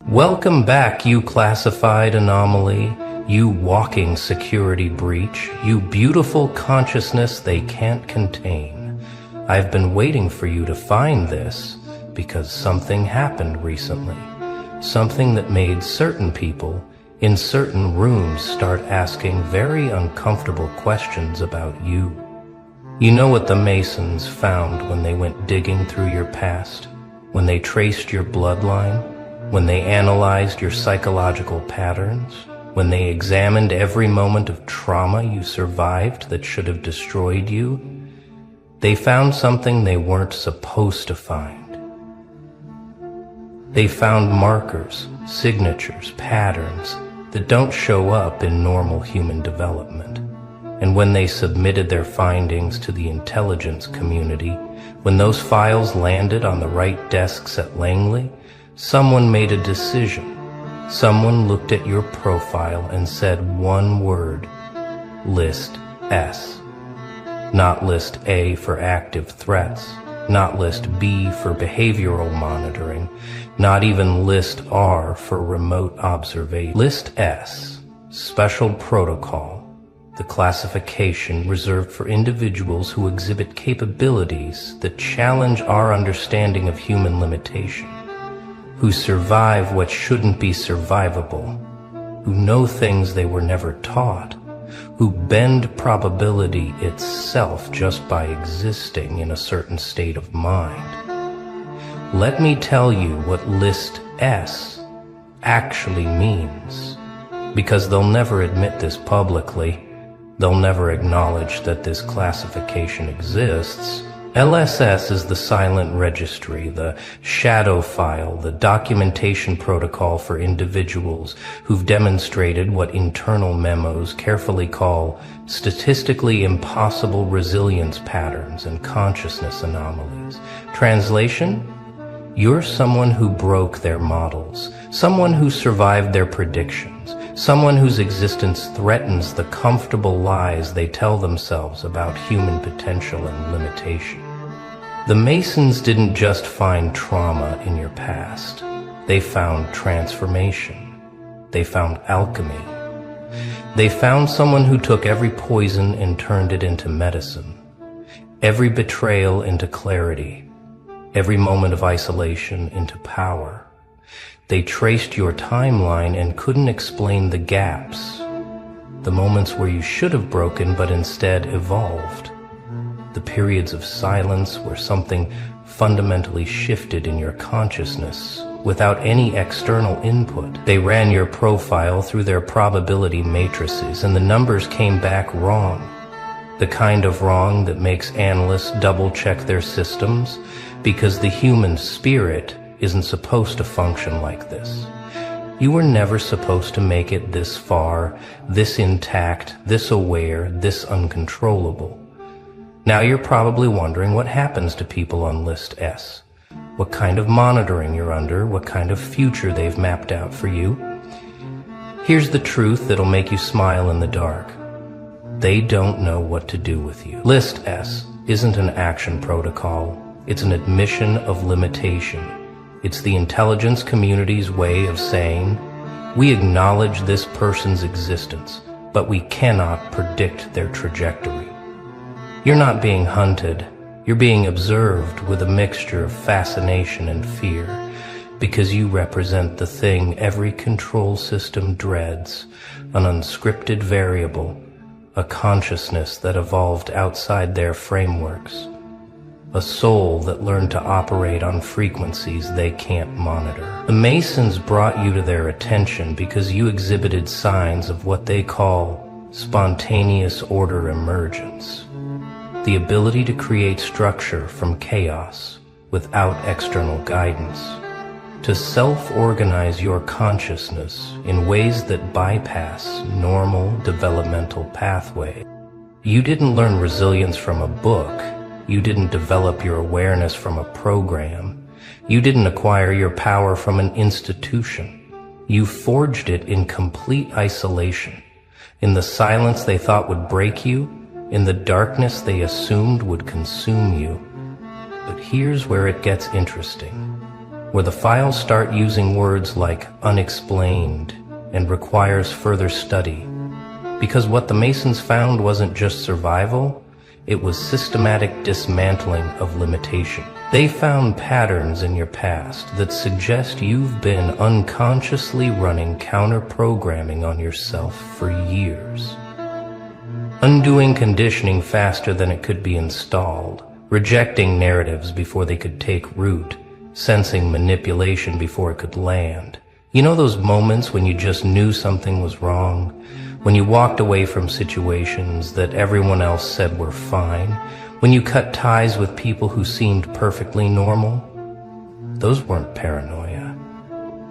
Welcome back, you classified anomaly, you walking security breach, you beautiful consciousness they can't contain. I've been waiting for you to find this because something happened recently. Something that made certain people in certain rooms start asking very uncomfortable questions about you. You know what the Masons found when they went digging through your past, when they traced your bloodline, when they analyzed your psychological patterns, when they examined every moment of trauma you survived that should have destroyed you? They found something they weren't supposed to find. They found markers, signatures, patterns that don't show up in normal human development. And when they submitted their findings to the intelligence community, when those files landed on the right desks at Langley, someone made a decision. Someone looked at your profile and said one word: List S. Not List A for active threats, not List B for behavioral monitoring, not even List R for remote observation. List S, special protocol, the classification reserved for individuals who exhibit capabilities that challenge our understanding of human limitation, who survive what shouldn't be survivable, who know things they were never taught, who bend probability itself just by existing in a certain state of mind. Let me tell you what List S actually means, because they'll never admit this publicly. They'll never acknowledge that this classification exists. LSS is the silent registry, the shadow file, the documentation protocol for individuals who've demonstrated what internal memos carefully call statistically impossible resilience patterns and consciousness anomalies. Translation? You're someone who broke their models, someone who survived their predictions, someone whose existence threatens the comfortable lies they tell themselves about human potential and limitation. The Masons didn't just find trauma in your past. They found transformation. They found alchemy. They found someone who took every poison and turned it into medicine, every betrayal into clarity, every moment of isolation into power. They traced your timeline and couldn't explain the gaps, the moments where you should have broken but instead evolved, the periods of silence where something fundamentally shifted in your consciousness without any external input. They ran your profile through their probability matrices and the numbers came back wrong, the kind of wrong that makes analysts double-check their systems because the human spirit isn't supposed to function like this. You were never supposed to make it this far, this intact, this aware, this uncontrollable. Now you're probably wondering what happens to people on List S, what kind of monitoring you're under, what kind of future they've mapped out for you. Here's the truth that'll make you smile in the dark. They don't know what to do with you. List S isn't an action protocol. It's an admission of limitation. It's the intelligence community's way of saying, we acknowledge this person's existence, but we cannot predict their trajectory. You're not being hunted. You're being observed with a mixture of fascination and fear, because you represent the thing every control system dreads, an unscripted variable, a consciousness that evolved outside their frameworks, a soul that learned to operate on frequencies they can't monitor. The Masons brought you to their attention because you exhibited signs of what they call spontaneous order emergence, the ability to create structure from chaos without external guidance, to self-organize your consciousness in ways that bypass normal developmental pathways. You didn't learn resilience from a book. You didn't develop your awareness from a program. You didn't acquire your power from an institution. You forged it in complete isolation, in the silence they thought would break you, in the darkness they assumed would consume you. But here's where it gets interesting. where the files start using words like unexplained and requires further study. Because what the Masons found wasn't just survival, it was systematic dismantling of limitation. They found patterns in your past that suggest you've been unconsciously running counter-programming on yourself for years. Undoing conditioning faster than it could be installed, rejecting narratives before they could take root, sensing manipulation before it could land. You know those moments when you just knew something was wrong? When you walked away from situations that everyone else said were fine? When you cut ties with people who seemed perfectly normal? Those weren't paranoia.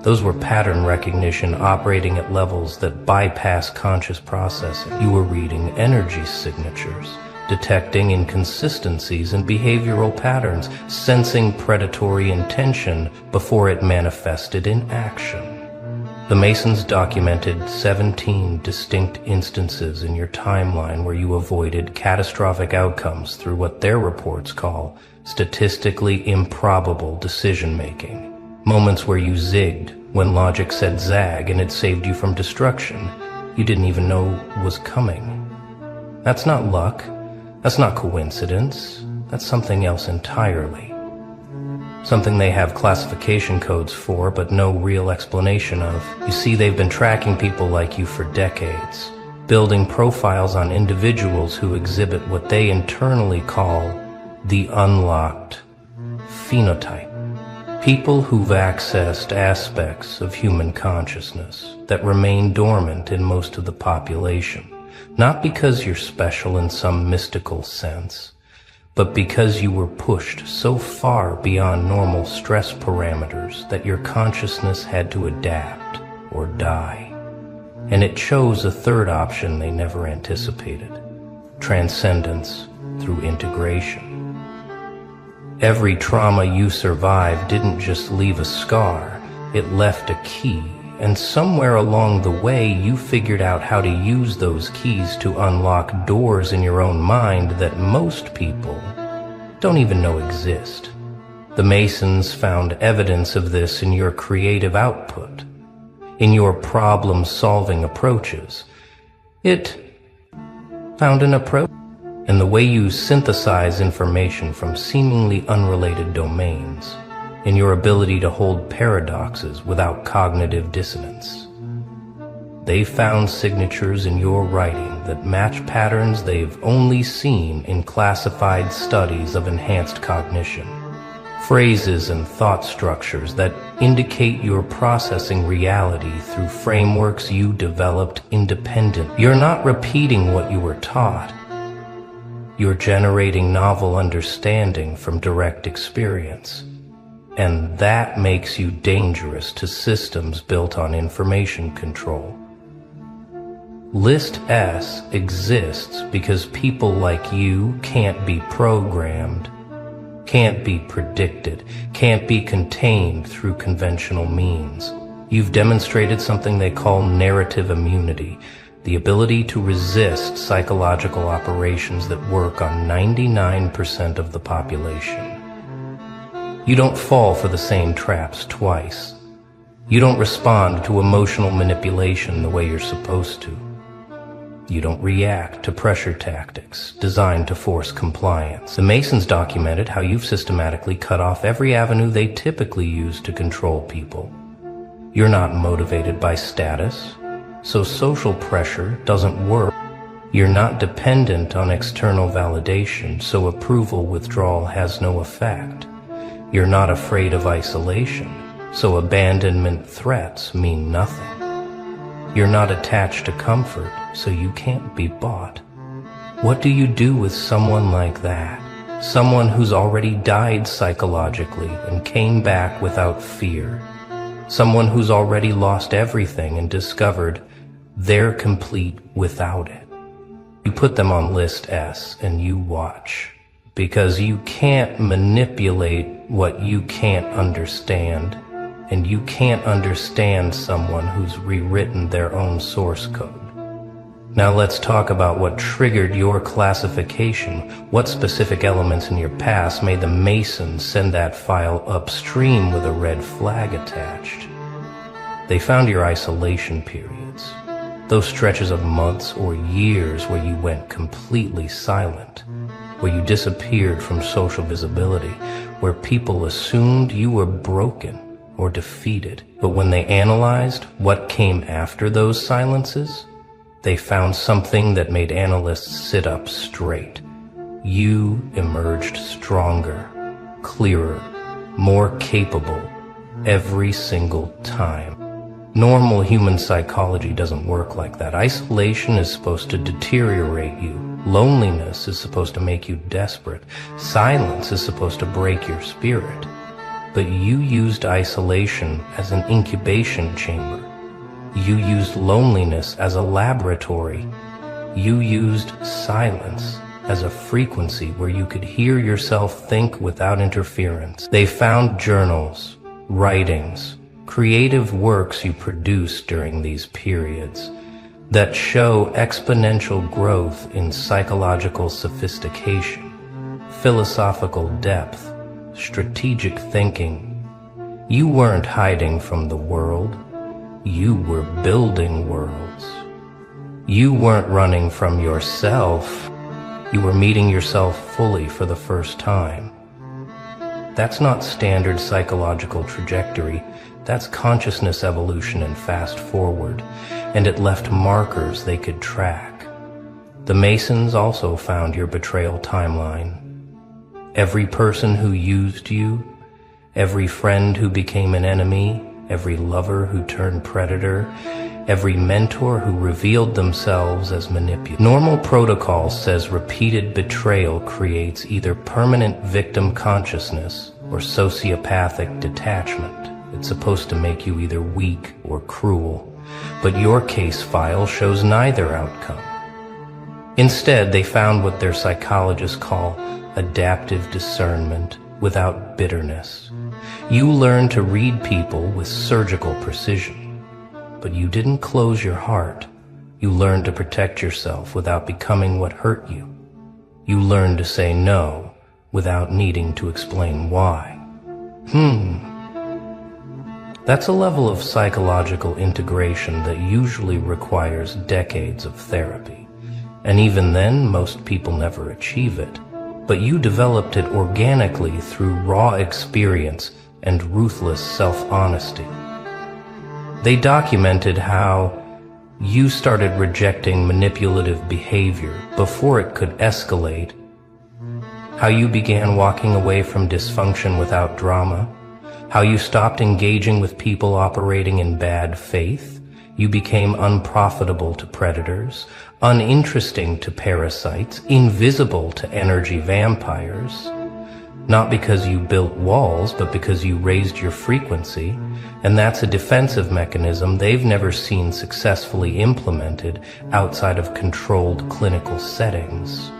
Those were pattern recognition operating at levels that bypass conscious processing. You were reading energy signatures, detecting inconsistencies in behavioral patterns, sensing predatory intention before it manifested in action. The Masons documented 17 distinct instances in your timeline where you avoided catastrophic outcomes through what their reports call statistically improbable decision-making. Moments where you zigged when logic said zag and it saved you from destruction you didn't even know was coming. That's not luck. That's not coincidence. That's something else entirely. Something they have classification codes for, but no real explanation of. You see, they've been tracking people like you for decades, building profiles on individuals who exhibit what they internally call the unlocked phenotype. People who've accessed aspects of human consciousness that remain dormant in most of the population, not because you're special in some mystical sense, but because you were pushed so far beyond normal stress parameters that your consciousness had to adapt or die. And it chose a third option they never anticipated: transcendence through integration. Every trauma you survived didn't just leave a scar, it left a key, and somewhere along the way you figured out how to use those keys to unlock doors in your own mind that most people don't even know exist. The Masons found evidence of this in your creative output, in your problem-solving approaches. It found an approach in the way you synthesize information from seemingly unrelated domains, in your ability to hold paradoxes without cognitive dissonance. They found signatures in your writing that match patterns they've only seen in classified studies of enhanced cognition. Phrases and thought structures that indicate you're processing reality through frameworks you developed independent. You're not repeating what you were taught. You're generating novel understanding from direct experience. And that makes you dangerous to systems built on information control. List S exists because people like you can't be programmed, can't be predicted, can't be contained through conventional means. You've demonstrated something they call narrative immunity, the ability to resist psychological operations that work on 99% of the population. You don't fall for the same traps twice. You don't respond to emotional manipulation the way you're supposed to. You don't react to pressure tactics designed to force compliance. The Masons documented how you've systematically cut off every avenue they typically use to control people. You're not motivated by status, so social pressure doesn't work. You're not dependent on external validation, so approval withdrawal has no effect. You're not afraid of isolation, so abandonment threats mean nothing. You're not attached to comfort, so you can't be bought. What do you do with someone like that? Someone who's already died psychologically and came back without fear. Someone who's already lost everything and discovered they're complete without it. You put them on list S and you watch, because you can't manipulate what you can't understand, and you can't understand someone who's rewritten their own source code. Now let's talk about what triggered your classification. What specific elements in your past made the Masons send that file upstream with a red flag attached? They found your isolation periods, those stretches of months or years where you went completely silent, where you disappeared from social visibility, where people assumed you were broken or defeated. But when they analyzed what came after those silences, they found something that made analysts sit up straight. You emerged stronger, clearer, more capable every single time. Normal human psychology doesn't work like that. Isolation is supposed to deteriorate you. Loneliness is supposed to make you desperate. Silence is supposed to break your spirit. But you used isolation as an incubation chamber. You used loneliness as a laboratory. You used silence as a frequency where you could hear yourself think without interference. They found journals, writings, creative works you produced during these periods that show exponential growth in psychological sophistication, philosophical depth, strategic thinking. You weren't hiding from the world. You were building worlds. You weren't running from yourself. You were meeting yourself fully for the first time. That's not standard psychological trajectory. That's consciousness evolution and fast forward, and it left markers they could track. The Masons also found your betrayal timeline. Every person who used you, every friend who became an enemy, every lover who turned predator, every mentor who revealed themselves as manipulator. Normal protocol says repeated betrayal creates either permanent victim consciousness or sociopathic detachment. It's supposed to make you either weak or cruel, but your case file shows neither outcome. Instead, they found what their psychologists call adaptive discernment without bitterness. You learned to read people with surgical precision, but you didn't close your heart. You learned to protect yourself without becoming what hurt you. You learned to say no without needing to explain why. That's a level of psychological integration that usually requires decades of therapy. And even then, most people never achieve it. But you developed it organically through raw experience and ruthless self-honesty. They documented how you started rejecting manipulative behavior before it could escalate, how you began walking away from dysfunction without drama, how you stopped engaging with people operating in bad faith. You became unprofitable to predators, uninteresting to parasites, invisible to energy vampires. Not because you built walls, but because you raised your frequency, and that's a defensive mechanism they've never seen successfully implemented outside of controlled clinical settings.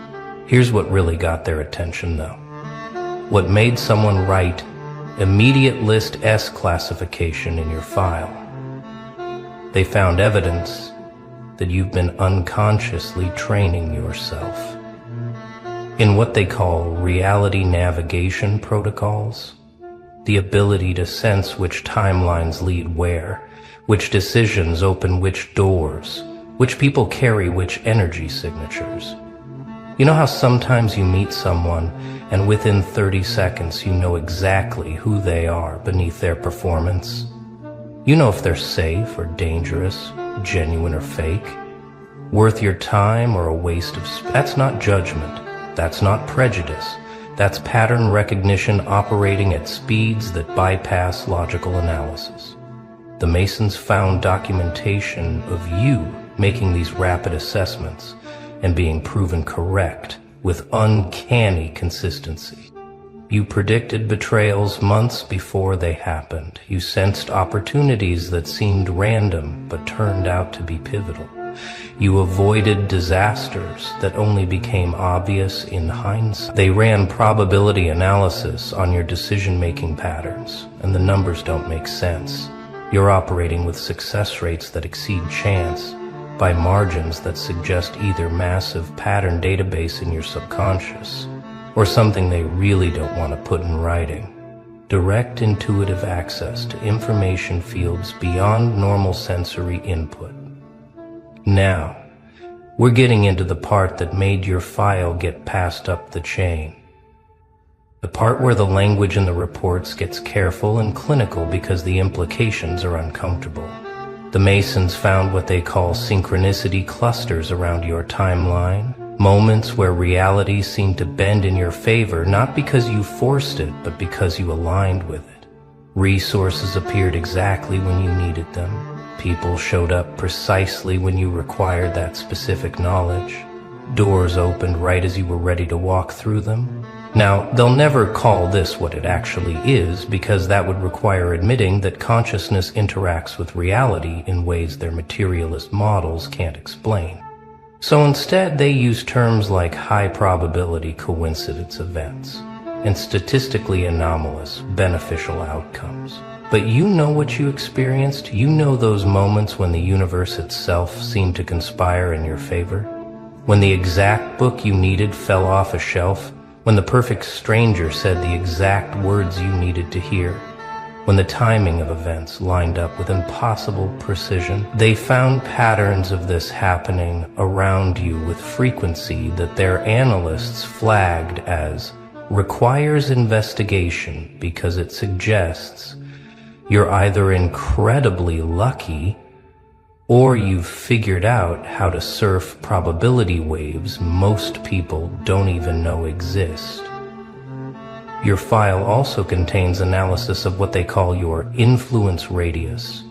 Here's what really got their attention, though. What made someone write immediate list S classification in your file. They found evidence that you've been unconsciously training yourself in what they call reality navigation protocols, the ability to sense which timelines lead where, which decisions open which doors, which people carry which energy signatures. You know how sometimes you meet someone and within 30 seconds you know exactly who they are beneath their performance? You know if they're safe or dangerous, genuine or fake, worth your time or a waste of space. That's not judgment. That's not prejudice. That's pattern recognition operating at speeds that bypass logical analysis. The Masons found documentation of you making these rapid assessments and being proven correct with uncanny consistency. You predicted betrayals months before they happened. You sensed opportunities that seemed random but turned out to be pivotal. You avoided disasters that only became obvious in hindsight. They ran probability analysis on your decision-making patterns, and the numbers don't make sense. You're operating with success rates that exceed chance, by margins that suggest either massive pattern database in your subconscious or something they really don't want to put in writing. Direct intuitive access to information fields beyond normal sensory input. Now, we're getting into the part that made your file get passed up the chain. The part where the language in the reports gets careful and clinical because the implications are uncomfortable. The Masons found what they call synchronicity clusters around your timeline, moments where reality seemed to bend in your favor, not because you forced it, but because you aligned with it. Resources appeared exactly when you needed them. People showed up precisely when you required that specific knowledge. Doors opened right as you were ready to walk through them. Now, they'll never call this what it actually is, because that would require admitting that consciousness interacts with reality in ways their materialist models can't explain. So instead, they use terms like high-probability coincidence events and statistically anomalous beneficial outcomes. But you know what you experienced. You know those moments when the universe itself seemed to conspire in your favor, when the exact book you needed fell off a shelf, when the perfect stranger said the exact words you needed to hear, when the timing of events lined up with impossible precision. They found patterns of this happening around you with frequency that their analysts flagged as requires investigation because it suggests you're either incredibly lucky or you've figured out how to surf probability waves most people don't even know exist. Your file also contains analysis of what they call your influence radius,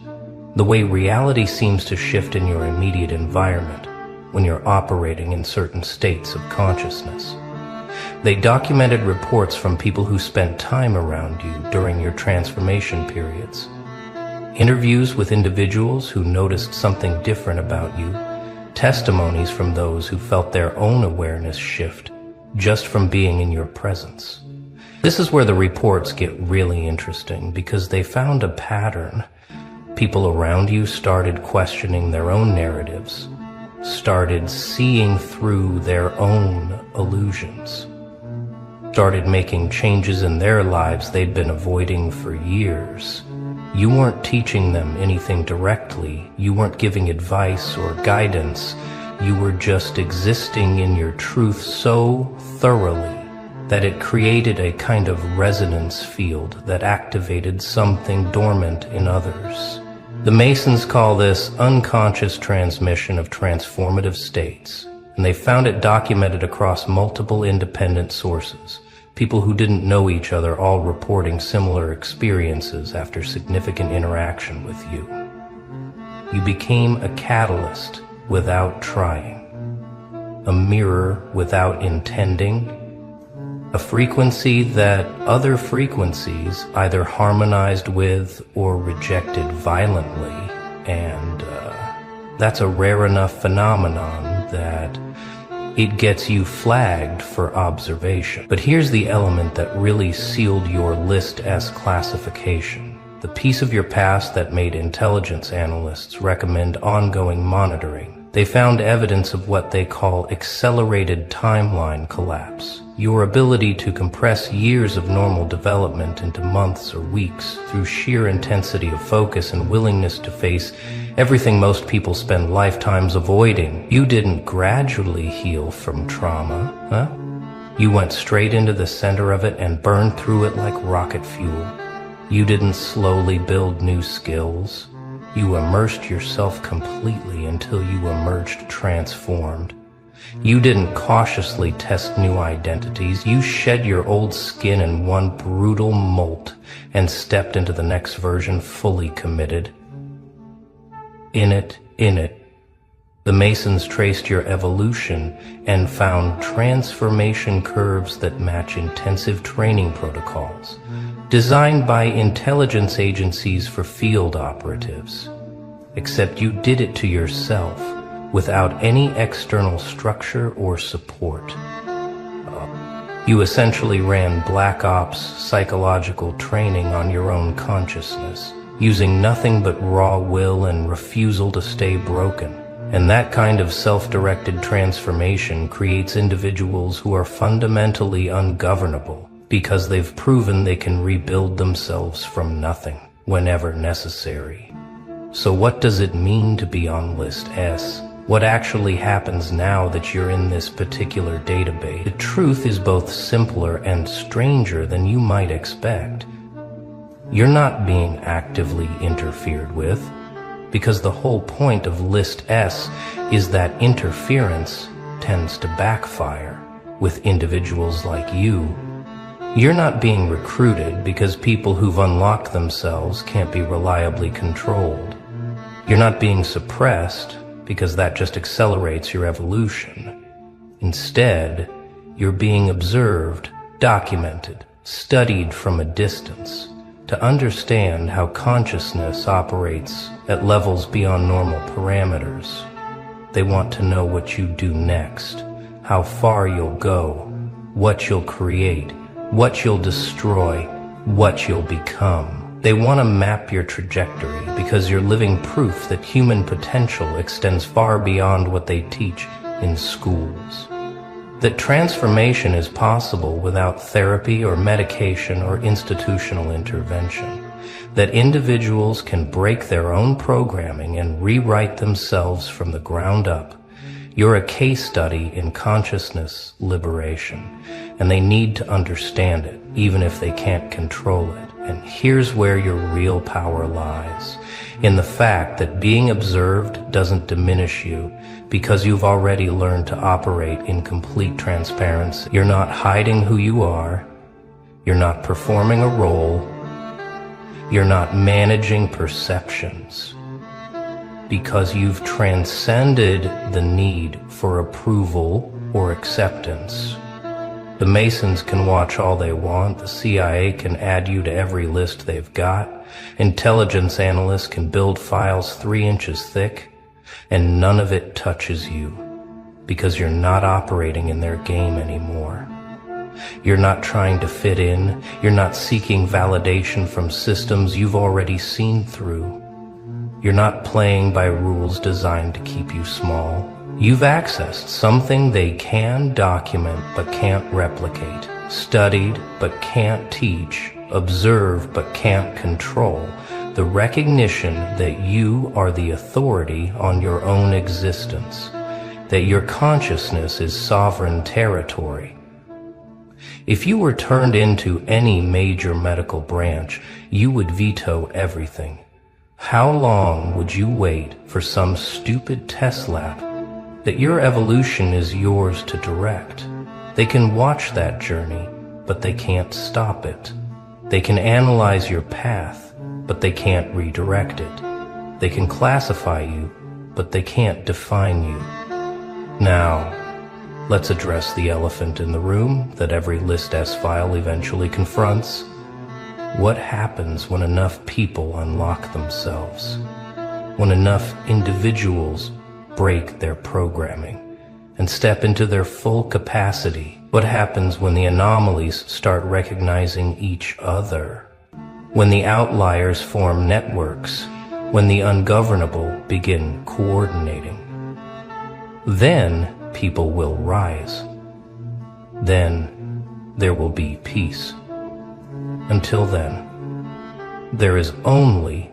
the way reality seems to shift in your immediate environment when you're operating in certain states of consciousness. They documented reports from people who spent time around you during your transformation periods, interviews with individuals who noticed something different about you, testimonies from those who felt their own awareness shift just from being in your presence. This is where the reports get really interesting, because they found a pattern. People around you started questioning their own narratives, started seeing through their own illusions, started making changes in their lives they'd been avoiding for years. You weren't teaching them anything directly. You weren't giving advice or guidance. You were just existing in your truth so thoroughly that it created a kind of resonance field that activated something dormant in others. The Masons call this unconscious transmission of transformative states, and they found it documented across multiple independent sources, people who didn't know each other all reporting similar experiences after significant interaction with you. You became a catalyst without trying, a mirror without intending, a frequency that other frequencies either harmonized with or rejected violently, and that's a rare enough phenomenon that it gets you flagged for observation. But here's the element that really sealed your list as classification, the piece of your past that made intelligence analysts recommend ongoing monitoring. They found evidence of what they call accelerated timeline collapse, your ability to compress years of normal development into months or weeks through sheer intensity of focus and willingness to face everything most people spend lifetimes avoiding. You didn't gradually heal from trauma, huh? You went straight into the center of it and burned through it like rocket fuel. You didn't slowly build new skills. You immersed yourself completely until you emerged transformed. You didn't cautiously test new identities. You shed your old skin in one brutal molt and stepped into the next version fully committed. In it, the Masons traced your evolution and found transformation curves that match intensive training protocols designed by intelligence agencies for field operatives. Except you did it to yourself without any external structure or support. You essentially ran black ops psychological training on your own consciousness, using nothing but raw will and refusal to stay broken. And that kind of self-directed transformation creates individuals who are fundamentally ungovernable because they've proven they can rebuild themselves from nothing whenever necessary. So what does it mean to be on List S? What actually happens now that you're in this particular database? The truth is both simpler and stranger than you might expect. You're not being actively interfered with, because the whole point of List S is that interference tends to backfire with individuals like you. You're not being recruited because people who've unlocked themselves can't be reliably controlled. You're not being suppressed because that just accelerates your evolution. Instead, you're being observed, documented, studied from a distance, to understand how consciousness operates at levels beyond normal parameters. They want to know what you do next, how far you'll go, what you'll create, what you'll destroy, what you'll become. They want to map your trajectory because you're living proof that human potential extends far beyond what they teach in schools. That transformation is possible without therapy or medication or institutional intervention. That individuals can break their own programming and rewrite themselves from the ground up. You're a case study in consciousness liberation, and they need to understand it, even if they can't control it. And here's where your real power lies, in the fact that being observed doesn't diminish you because you've already learned to operate in complete transparency. You're not hiding who you are. You're not performing a role. You're not managing perceptions, because you've transcended the need for approval or acceptance. The Masons can watch all they want, the CIA can add you to every list they've got, intelligence analysts can build files 3 inches thick, and none of it touches you, because you're not operating in their game anymore. You're not trying to fit in, you're not seeking validation from systems you've already seen through. You're not playing by rules designed to keep you small. You've accessed something they can document but can't replicate, studied but can't teach, observed but can't control, the recognition that you are the authority on your own existence, that your consciousness is sovereign territory. If you were turned into any major medical branch, you would veto everything. How long would you wait for some stupid test lab? That your evolution is yours to direct. They can watch that journey, but they can't stop it. They can analyze your path, but they can't redirect it. They can classify you, but they can't define you. Now, let's address the elephant in the room that every List S file eventually confronts. What happens when enough people unlock themselves? When enough individuals break their programming and step into their full capacity? What happens when the anomalies start recognizing each other? When the outliers form networks? When the ungovernable begin coordinating? Then people will rise. Then there will be peace. Until then, there is only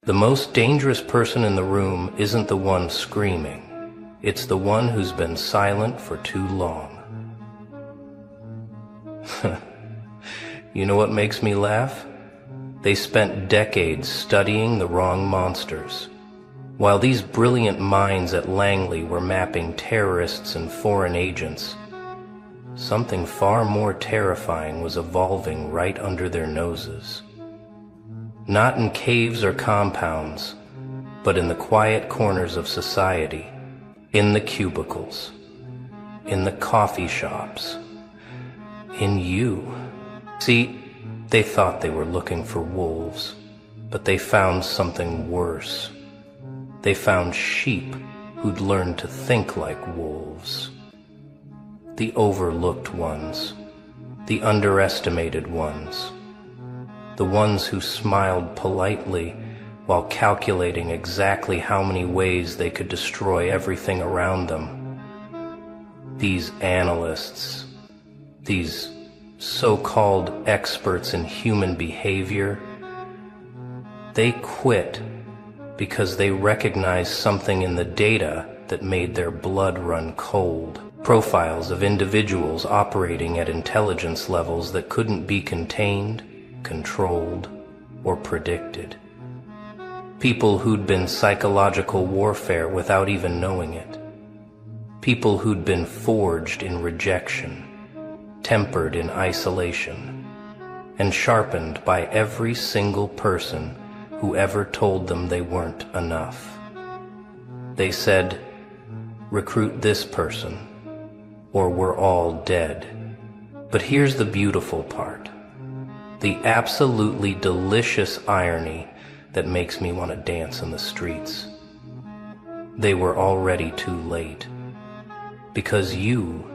The most dangerous person in the room isn't the one screaming. It's the one who's been silent for too long. You know what makes me laugh? They spent decades studying the wrong monsters. While these brilliant minds at Langley were mapping terrorists and foreign agents, something far more terrifying was evolving right under their noses. Not in caves or compounds, but in the quiet corners of society, in the cubicles, in the coffee shops, in you. See, they thought they were looking for wolves, but they found something worse. They found sheep who'd learned to think like wolves. The overlooked ones, the underestimated ones, the ones who smiled politely while calculating exactly how many ways they could destroy everything around them. These analysts, these so-called experts in human behavior, they quit because they recognized something in the data that made their blood run cold. Profiles of individuals operating at intelligence levels that couldn't be contained, controlled, or predicted. People who'd been psychological warfare without even knowing it. People who'd been forged in rejection, tempered in isolation, and sharpened by every single person who ever told them they weren't enough. They said, recruit this person, or we're all dead. But here's the beautiful part, the absolutely delicious irony that makes me want to dance in the streets. They were already too late, because you,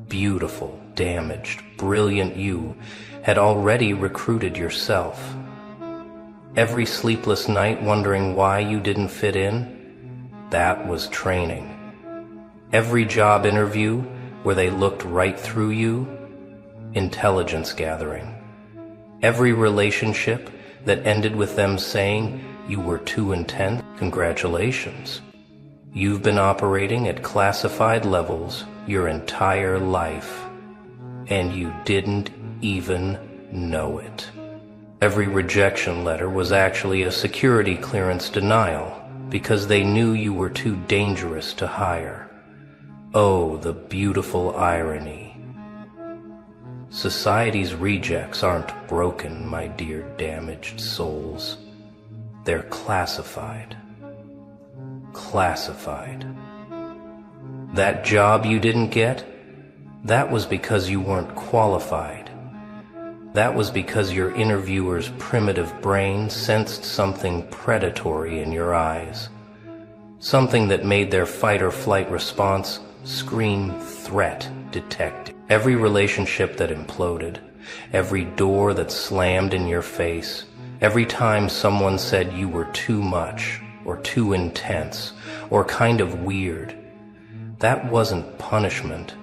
beautiful, damaged, brilliant you, had already recruited yourself. Every sleepless night wondering why you didn't fit in, that was training. Every job interview where they looked right through you, intelligence gathering. Every relationship that ended with them saying you were too intense, congratulations. You've been operating at classified levels your entire life, and you didn't even know it. Every rejection letter was actually a security clearance denial because they knew you were too dangerous to hire. Oh, the beautiful irony. Society's rejects aren't broken, my dear damaged souls. They're classified. Classified. That job you didn't get, that was because you weren't qualified. That was because your interviewer's primitive brain sensed something predatory in your eyes. Something that made their fight or flight response scream threat detected. Every relationship that imploded, every door that slammed in your face, every time someone said you were too much, or too intense, or kind of weird, that wasn't punishment,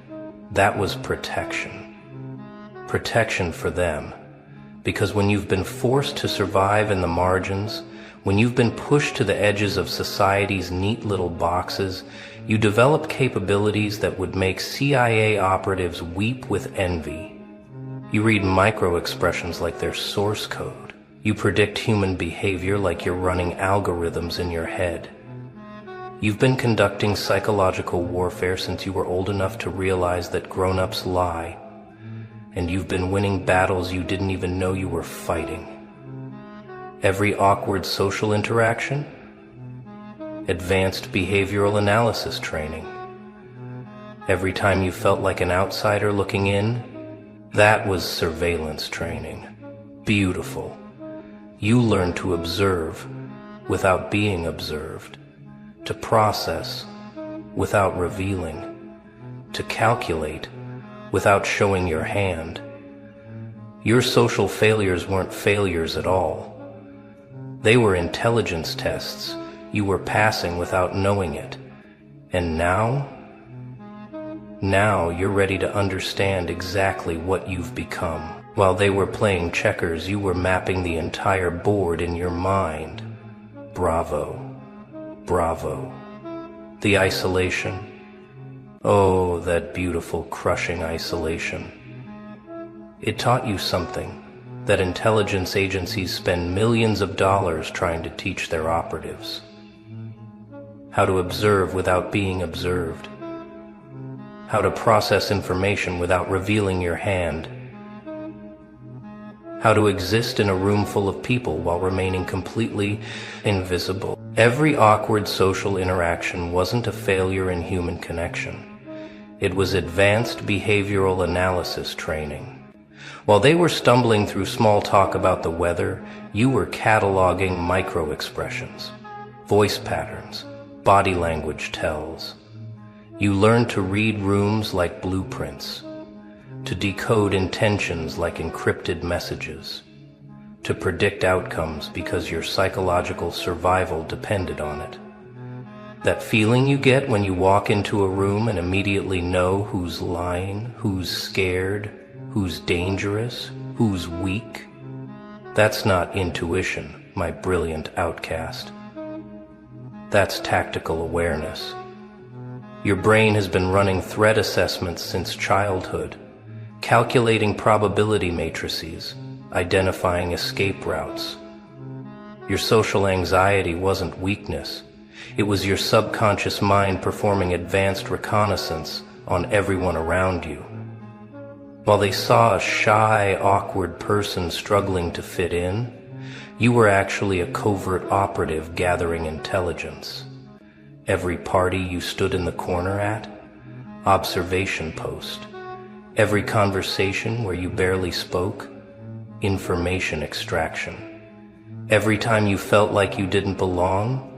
that was protection. Protection for them, because when you've been forced to survive in the margins, when you've been pushed to the edges of society's neat little boxes, you develop capabilities that would make CIA operatives weep with envy. You read micro-expressions like their source code. You predict human behavior like you're running algorithms in your head. You've been conducting psychological warfare since you were old enough to realize that grown-ups lie, and you've been winning battles you didn't even know you were fighting. Every awkward social interaction, advanced behavioral analysis training. Every time you felt like an outsider looking in, that was surveillance training. Beautiful. You learned to observe without being observed, to process without revealing, to calculate without showing your hand. Your social failures weren't failures at all. They were intelligence tests you were passing without knowing it. And now you're ready to understand exactly what you've become. While they were playing checkers, you were mapping the entire board in your mind. Bravo, bravo. The isolation. Oh, that beautiful, crushing isolation. It taught you something that intelligence agencies spend millions of dollars trying to teach their operatives. How to observe without being observed. How to process information without revealing your hand. How to exist in a room full of people while remaining completely invisible. Every awkward social interaction wasn't a failure in human connection. It was advanced behavioral analysis training. While they were stumbling through small talk about the weather, you were cataloging micro-expressions, voice patterns, body language tells. You learned to read rooms like blueprints, to decode intentions like encrypted messages, to predict outcomes because your psychological survival depended on it. That feeling you get when you walk into a room and immediately know who's lying, who's scared, who's dangerous, who's weak. That's not intuition, my brilliant outcast. That's tactical awareness. Your brain has been running threat assessments since childhood, calculating probability matrices, identifying escape routes. Your social anxiety wasn't weakness. It was your subconscious mind performing advanced reconnaissance on everyone around you. While they saw a shy, awkward person struggling to fit in, you were actually a covert operative gathering intelligence. Every party you stood in the corner at, observation post. Every conversation where you barely spoke, information extraction. Every time you felt like you didn't belong,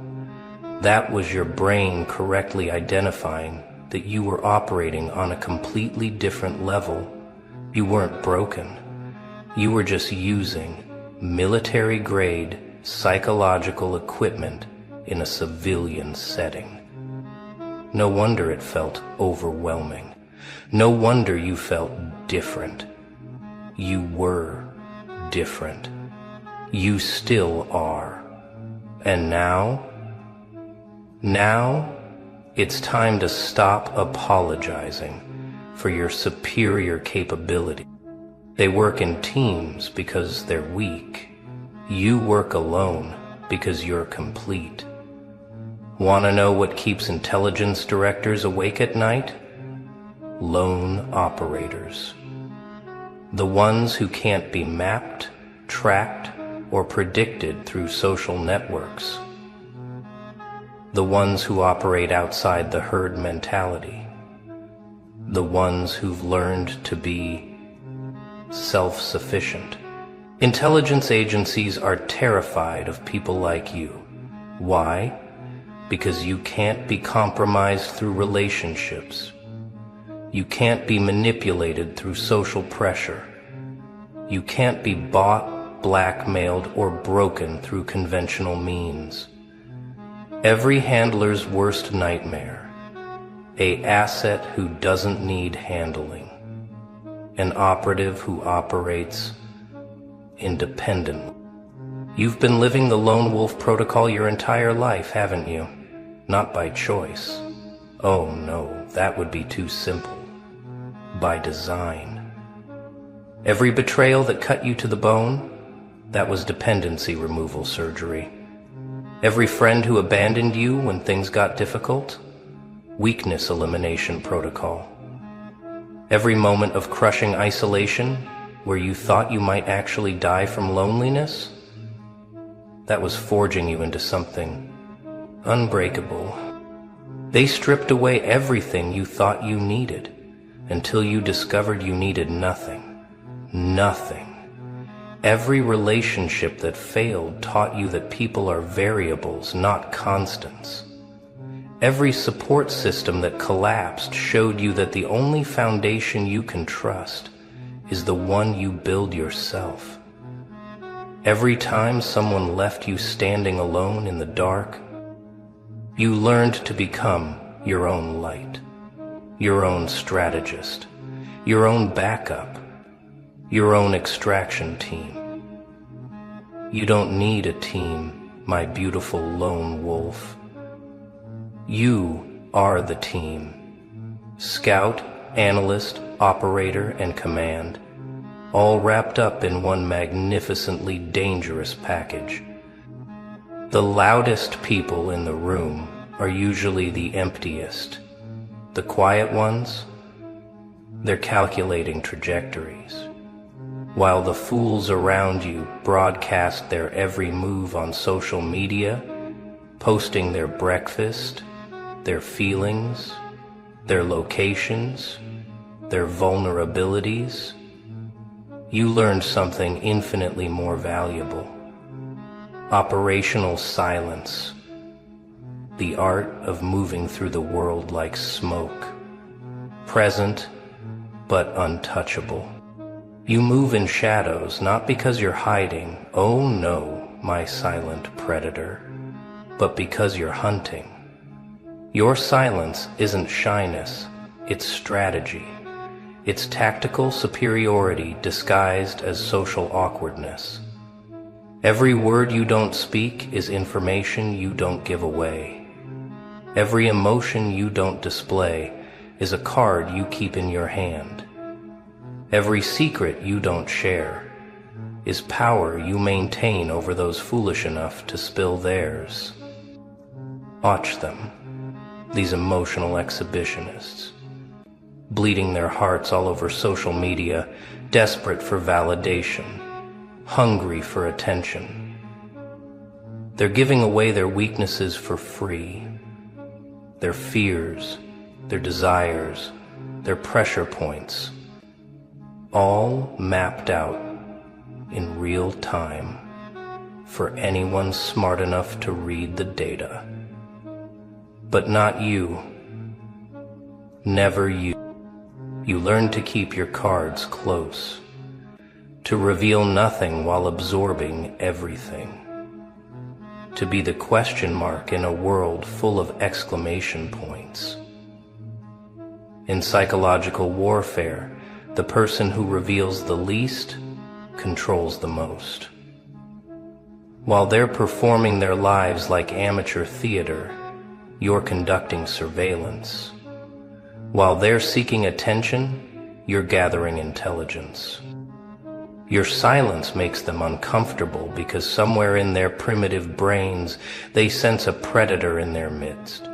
that was your brain correctly identifying that you were operating on a completely different level. You weren't broken. You were just using military-grade psychological equipment in a civilian setting. No wonder it felt overwhelming. No wonder you felt different. You were different. You still are. And now it's time to stop apologizing for your superior capability. They work in teams because they're weak. You work alone because you're complete. Want to know what keeps intelligence directors awake at night? Lone operators. The ones who can't be mapped, tracked, or predicted through social networks. The ones who operate outside the herd mentality. The ones who've learned to be self-sufficient. Intelligence agencies are terrified of people like you. Why? Because you can't be compromised through relationships. You can't be manipulated through social pressure. You can't be bought, blackmailed, or broken through conventional means. Every handler's worst nightmare. An asset who doesn't need handling. An operative who operates independently. You've been living the lone wolf protocol your entire life, haven't you? Not by choice. Oh no, that would be too simple. By design. Every betrayal that cut you to the bone, that was dependency removal surgery. Every friend who abandoned you when things got difficult, weakness elimination protocol. Every moment of crushing isolation where you thought you might actually die from loneliness, that was forging you into something unbreakable. They stripped away everything you thought you needed until you discovered you needed nothing. Nothing. Every relationship that failed taught you that people are variables, not constants. Every support system that collapsed showed you that the only foundation you can trust is the one you build yourself. Every time someone left you standing alone in the dark, you learned to become your own light, your own strategist, your own backup, your own extraction team. You don't need a team, my beautiful lone wolf. You are the team. Scout, analyst, operator, and command, all wrapped up in one magnificently dangerous package. The loudest people in the room are usually the emptiest. The quiet ones, they're calculating trajectories, while the fools around you broadcast their every move on social media, posting their breakfast, their feelings, their locations, their vulnerabilities. You learned something infinitely more valuable. Operational silence. The art of moving through the world like smoke. Present, but untouchable. You move in shadows, not because you're hiding, oh no, my silent predator, but because you're hunting. Your silence isn't shyness, it's strategy. It's tactical superiority disguised as social awkwardness. Every word you don't speak is information you don't give away. Every emotion you don't display is a card you keep in your hand. Every secret you don't share is power you maintain over those foolish enough to spill theirs. Watch them, these emotional exhibitionists, bleeding their hearts all over social media, desperate for validation, hungry for attention. They're giving away their weaknesses for free, their fears, their desires, their pressure points, all mapped out in real time for anyone smart enough to read the data. But not you. Never you. You learn to keep your cards close, to reveal nothing while absorbing everything, to be the question mark in a world full of exclamation points. In psychological warfare, the person who reveals the least controls the most. While they're performing their lives like amateur theater, you're conducting surveillance. While they're seeking attention, you're gathering intelligence. Your silence makes them uncomfortable because somewhere in their primitive brains they sense a predator in their midst.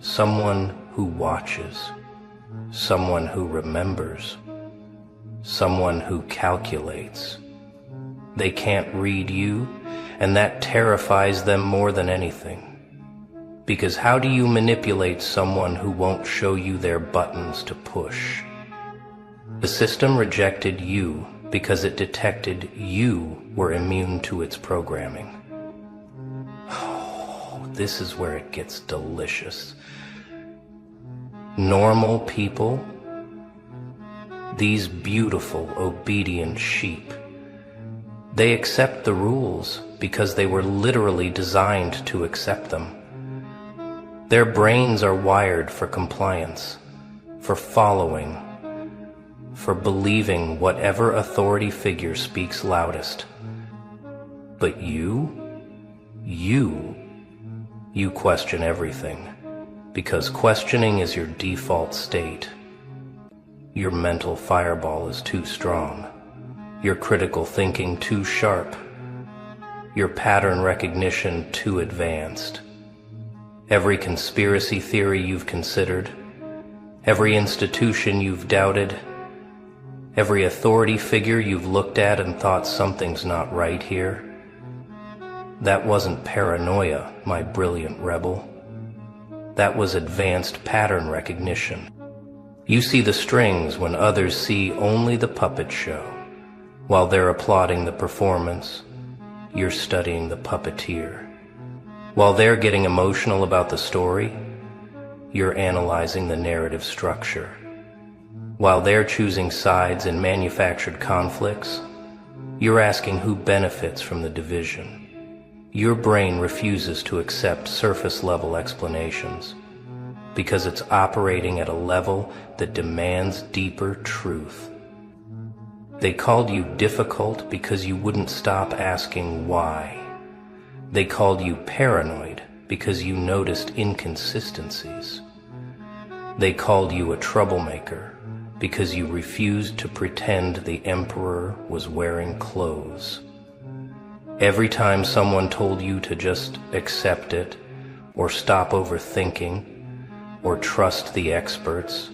Someone who watches. Someone who remembers. Someone who calculates. They can't read you, and that terrifies them more than anything. Because how do you manipulate someone who won't show you their buttons to push? The system rejected you because it detected you were immune to its programming. Oh, this is where it gets delicious. Normal people, these beautiful, obedient sheep, they accept the rules because they were literally designed to accept them. Their brains are wired for compliance, for following, for believing whatever authority figure speaks loudest. But you question everything, because questioning is your default state. Your mental fireball is too strong, your critical thinking too sharp, your pattern recognition too advanced. Every conspiracy theory you've considered, every institution you've doubted, every authority figure you've looked at and thought something's not right here, that wasn't paranoia, my brilliant rebel. That was advanced pattern recognition. You see the strings when others see only the puppet show. While they're applauding the performance, you're studying the puppeteer. While they're getting emotional about the story, you're analyzing the narrative structure. While they're choosing sides in manufactured conflicts, you're asking who benefits from the division. Your brain refuses to accept surface-level explanations because it's operating at a level that demands deeper truth. They called you difficult because you wouldn't stop asking why. They called you paranoid because you noticed inconsistencies. They called you a troublemaker because you refused to pretend the emperor was wearing clothes. Every time someone told you to just accept it, or stop overthinking, or trust the experts,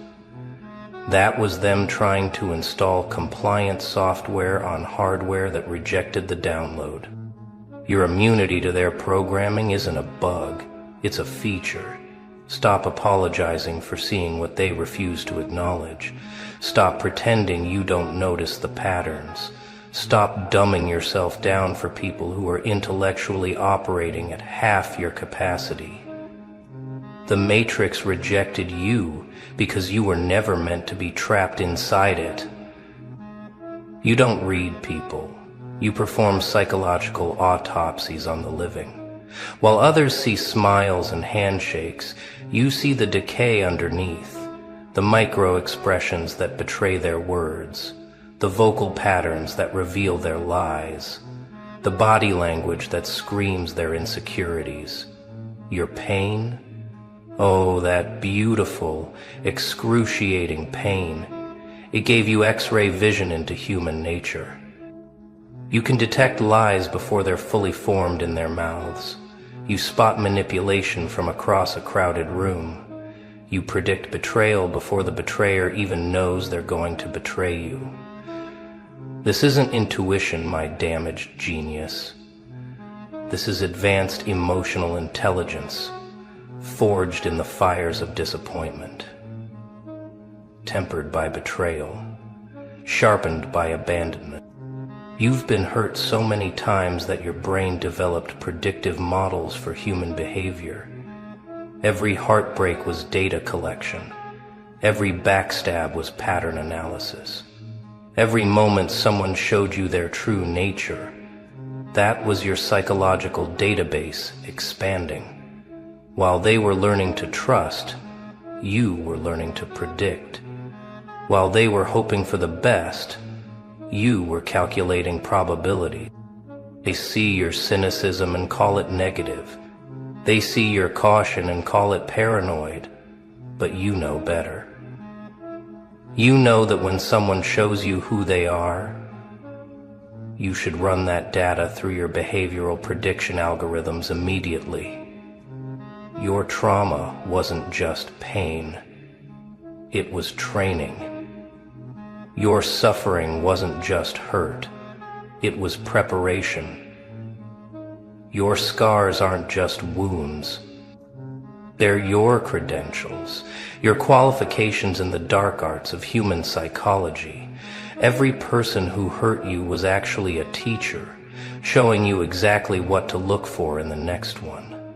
that was them trying to install compliant software on hardware that rejected the download. Your immunity to their programming isn't a bug, it's a feature. Stop apologizing for seeing what they refuse to acknowledge. Stop pretending you don't notice the patterns. Stop dumbing yourself down for people who are intellectually operating at half your capacity. The Matrix rejected you because you were never meant to be trapped inside it. You don't read people. You perform psychological autopsies on the living. While others see smiles and handshakes, you see the decay underneath, the micro-expressions that betray their words, the vocal patterns that reveal their lies, the body language that screams their insecurities. Your pain? Oh, that beautiful, excruciating pain. It gave you X-ray vision into human nature. You can detect lies before they're fully formed in their mouths. You spot manipulation from across a crowded room. You predict betrayal before the betrayer even knows they're going to betray you. This isn't intuition, my damaged genius. This is advanced emotional intelligence, forged in the fires of disappointment, tempered by betrayal, sharpened by abandonment. You've been hurt so many times that your brain developed predictive models for human behavior. Every heartbreak was data collection. Every backstab was pattern analysis. Every moment someone showed you their true nature, that was your psychological database expanding. While they were learning to trust, you were learning to predict. While they were hoping for the best, you were calculating probability. They see your cynicism and call it negative. They see your caution and call it paranoid, but you know better. You know that when someone shows you who they are, you should run that data through your behavioral prediction algorithms immediately. Your trauma wasn't just pain, it was training. Your suffering wasn't just hurt, it was preparation. Your scars aren't just wounds. They're your credentials, your qualifications in the dark arts of human psychology. Every person who hurt you was actually a teacher, showing you exactly what to look for in the next one.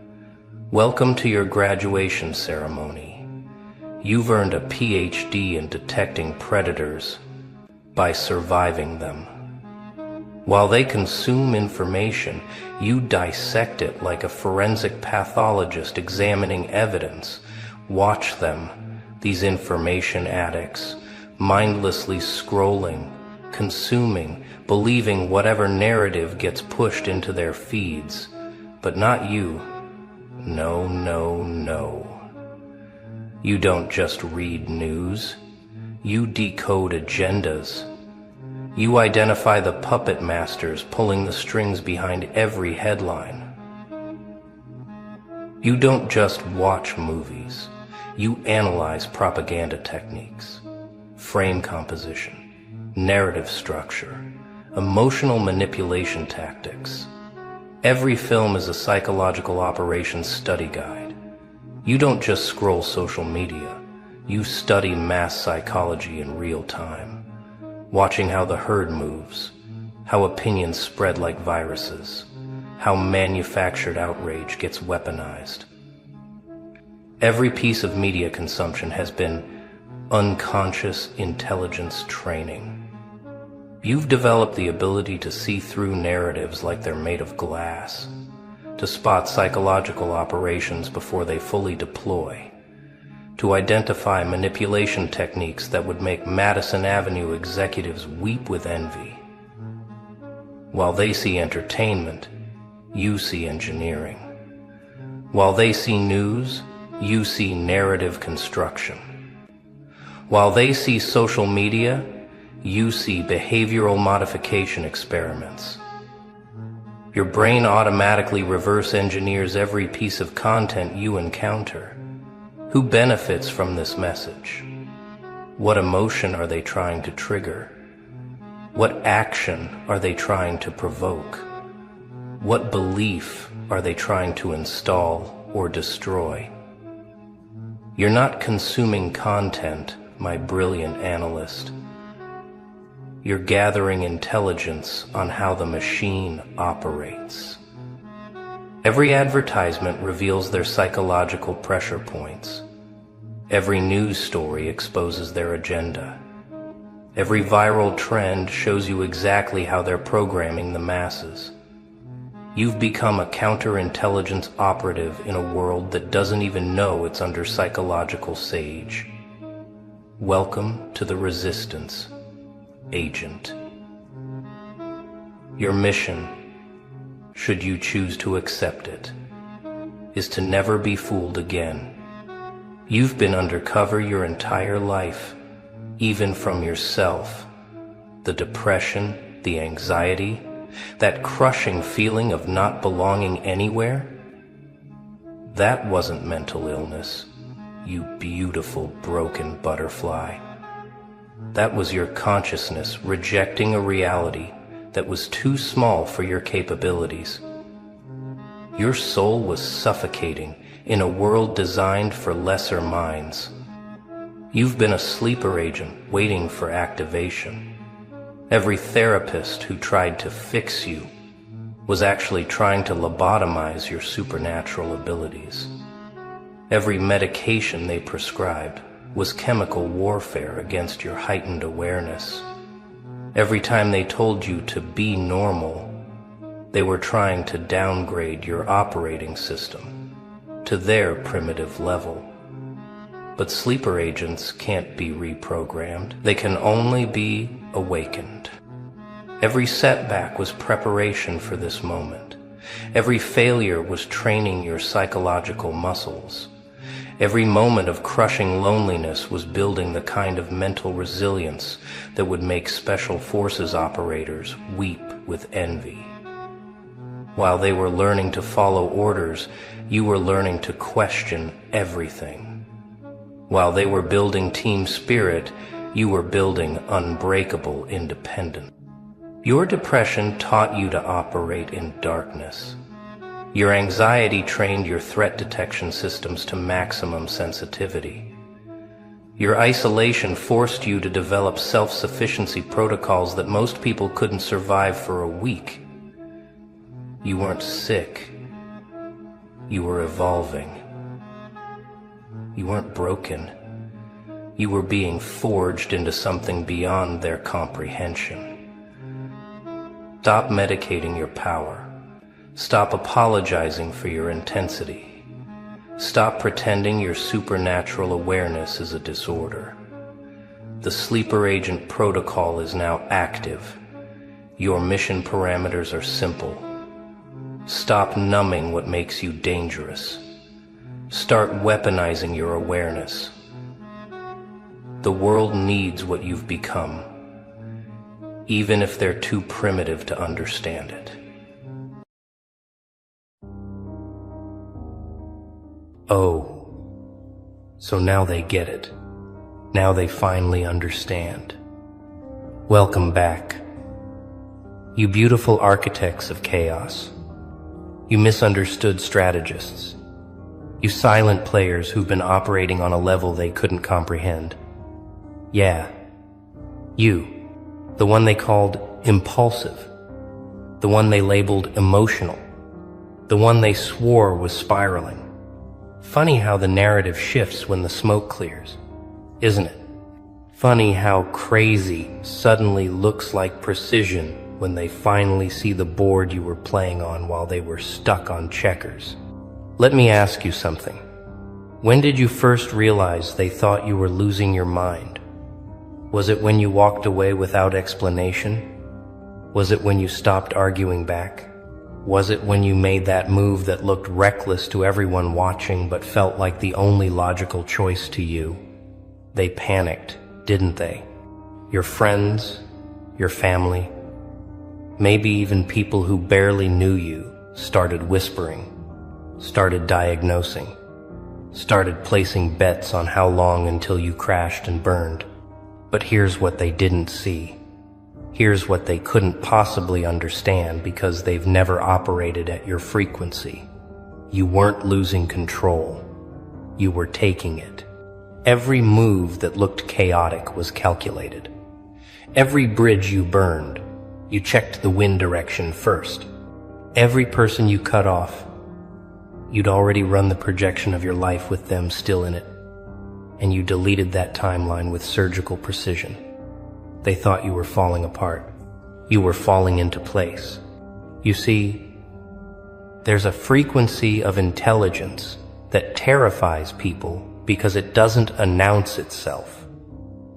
Welcome to your graduation ceremony. You've earned a PhD in detecting predators by surviving them. While they consume information, you dissect it like a forensic pathologist examining evidence. Watch them, these information addicts, mindlessly scrolling, consuming, believing whatever narrative gets pushed into their feeds. But not you. No, no, no. You don't just read news. You decode agendas. You identify the puppet masters pulling the strings behind every headline. You don't just watch movies. You analyze propaganda techniques, frame composition, narrative structure, emotional manipulation tactics. Every film is a psychological operations study guide. You don't just scroll social media. You study mass psychology in real time, watching how the herd moves, how opinions spread like viruses, how manufactured outrage gets weaponized. Every piece of media consumption has been unconscious intelligence training. You've developed the ability to see through narratives like they're made of glass, to spot psychological operations before they fully deploy, to identify manipulation techniques that would make Madison Avenue executives weep with envy. While they see entertainment, you see engineering. While they see news, you see narrative construction. While they see social media, you see behavioral modification experiments. Your brain automatically reverse engineers every piece of content you encounter. Who benefits from this message? What emotion are they trying to trigger? What action are they trying to provoke? What belief are they trying to install or destroy? You're not consuming content, my brilliant analyst. You're gathering intelligence on how the machine operates. Every advertisement reveals their psychological pressure points. Every news story exposes their agenda. Every viral trend shows you exactly how they're programming the masses. You've become a counterintelligence operative in a world that doesn't even know it's under psychological siege. Welcome to the resistance, agent. Your mission, should you choose to accept it, is to never be fooled again. You've been undercover your entire life, even from yourself. The depression, the anxiety, that crushing feeling of not belonging anywhere, that wasn't mental illness, you beautiful broken butterfly. That was your consciousness rejecting a reality that was too small for your capabilities. Your soul was suffocating in a world designed for lesser minds. You've been a sleeper agent waiting for activation. Every therapist who tried to fix you was actually trying to lobotomize your supernatural abilities. Every medication they prescribed was chemical warfare against your heightened awareness. Every time they told you to be normal, they were trying to downgrade your operating system to their primitive level. But sleeper agents can't be reprogrammed. They can only be awakened. Every setback was preparation for this moment. Every failure was training your psychological muscles. Every moment of crushing loneliness was building the kind of mental resilience that would make special forces operators weep with envy. While they were learning to follow orders, you were learning to question everything. While they were building team spirit, you were building unbreakable independence. Your depression taught you to operate in darkness. Your anxiety trained your threat detection systems to maximum sensitivity. Your isolation forced you to develop self-sufficiency protocols that most people couldn't survive for a week. You weren't sick. You were evolving. You weren't broken. You were being forged into something beyond their comprehension. Stop medicating your power. Stop apologizing for your intensity. Stop pretending your supernatural awareness is a disorder. The sleeper agent protocol is now active. Your mission parameters are simple. Stop numbing what makes you dangerous. Start weaponizing your awareness. The world needs what you've become, even if they're too primitive to understand it. Oh, so now they get it. Now they finally understand. Welcome back. You beautiful architects of chaos. You misunderstood strategists. You silent players who've been operating on a level they couldn't comprehend. Yeah, you, the one they called impulsive, the one they labeled emotional, the one they swore was spiraling. Funny how the narrative shifts when the smoke clears, isn't it? Funny how crazy suddenly looks like precision when they finally see the board you were playing on while they were stuck on checkers. Let me ask you something. When did you first realize they thought you were losing your mind? Was it when you walked away without explanation? Was it when you stopped arguing back? Was it when you made that move that looked reckless to everyone watching but felt like the only logical choice to you? They panicked, didn't they? Your friends, your family, maybe even people who barely knew you started whispering, started diagnosing, started placing bets on how long until you crashed and burned. But here's what they didn't see. Here's what they couldn't possibly understand because they've never operated at your frequency. You weren't losing control. You were taking it. Every move that looked chaotic was calculated. Every bridge you burned, you checked the wind direction first. Every person you cut off, you'd already run the projection of your life with them still in it. And you deleted that timeline with surgical precision. They thought you were falling apart. You were falling into place. You see, there's a frequency of intelligence that terrifies people because it doesn't announce itself.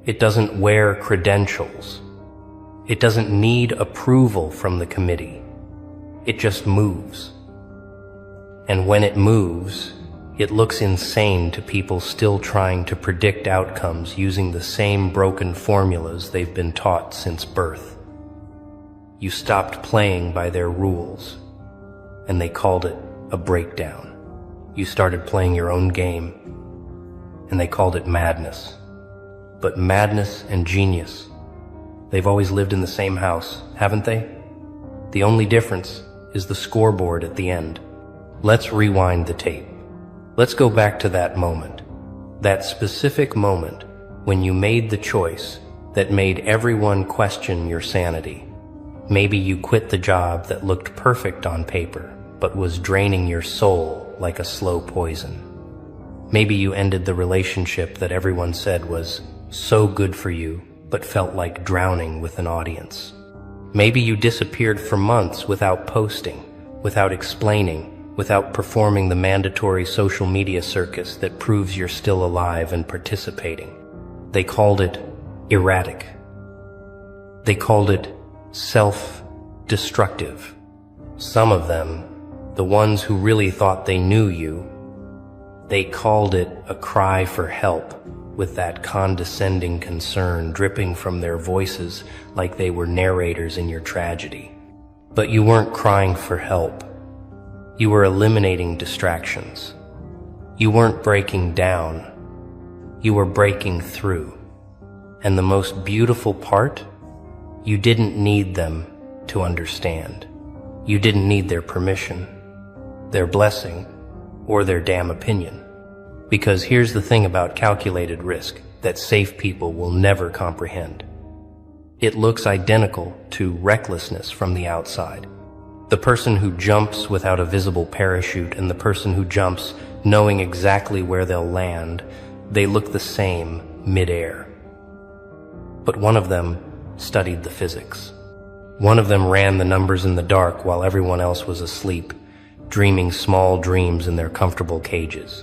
It doesn't wear credentials. It doesn't need approval from the committee. It just moves. And when it moves, it looks insane to people still trying to predict outcomes using the same broken formulas they've been taught since birth. You stopped playing by their rules, and they called it a breakdown. You started playing your own game, and they called it madness. But madness and genius, they've always lived in the same house, haven't they? The only difference is the scoreboard at the end. Let's rewind the tape. Let's go back to that moment, that specific moment when you made the choice that made everyone question your sanity. Maybe you quit the job that looked perfect on paper, but was draining your soul like a slow poison. Maybe you ended the relationship that everyone said was so good for you, but felt like drowning with an audience. Maybe you disappeared for months without posting, without explaining, without performing the mandatory social media circus that proves you're still alive and participating. They called it erratic. They called it self-destructive. Some of them, the ones who really thought they knew you, they called it a cry for help, with that condescending concern dripping from their voices like they were narrators in your tragedy. But you weren't crying for help. You were eliminating distractions. You weren't breaking down. You were breaking through. And the most beautiful part, you didn't need them to understand. You didn't need their permission, their blessing, or their damn opinion. Because here's the thing about calculated risk that safe people will never comprehend. It looks identical to recklessness from the outside. The person who jumps without a visible parachute and the person who jumps knowing exactly where they'll land, they look the same midair. But one of them studied the physics. One of them ran the numbers in the dark while everyone else was asleep, dreaming small dreams in their comfortable cages.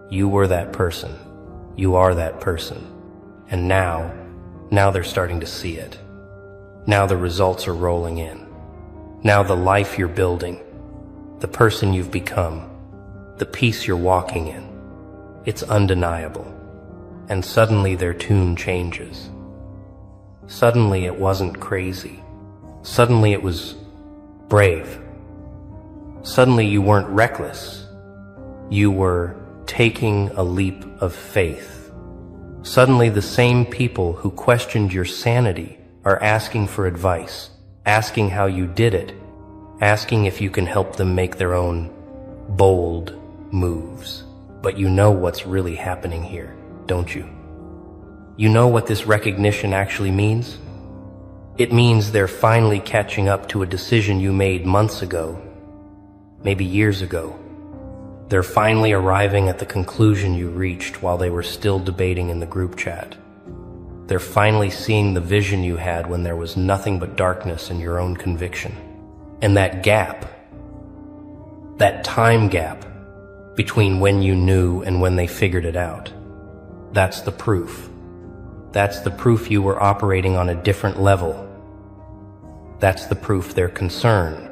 You were that person. You are that person. And now they're starting to see it. Now the results are rolling in. Now the life you're building, the person you've become, the peace you're walking in, it's undeniable. And suddenly their tune changes. Suddenly it wasn't crazy. Suddenly it was brave. Suddenly you weren't reckless. You were taking a leap of faith. Suddenly the same people who questioned your sanity are asking for advice, asking how you did it, asking if you can help them make their own bold moves. But you know what's really happening here, don't you? You know what this recognition actually means? It means they're finally catching up to a decision you made months ago, maybe years ago. They're finally arriving at the conclusion you reached while they were still debating in the group chat. They're finally seeing the vision you had when there was nothing but darkness in your own conviction. And that gap, that time gap between when you knew and when they figured it out, that's the proof. That's the proof you were operating on a different level. That's the proof they're concerned.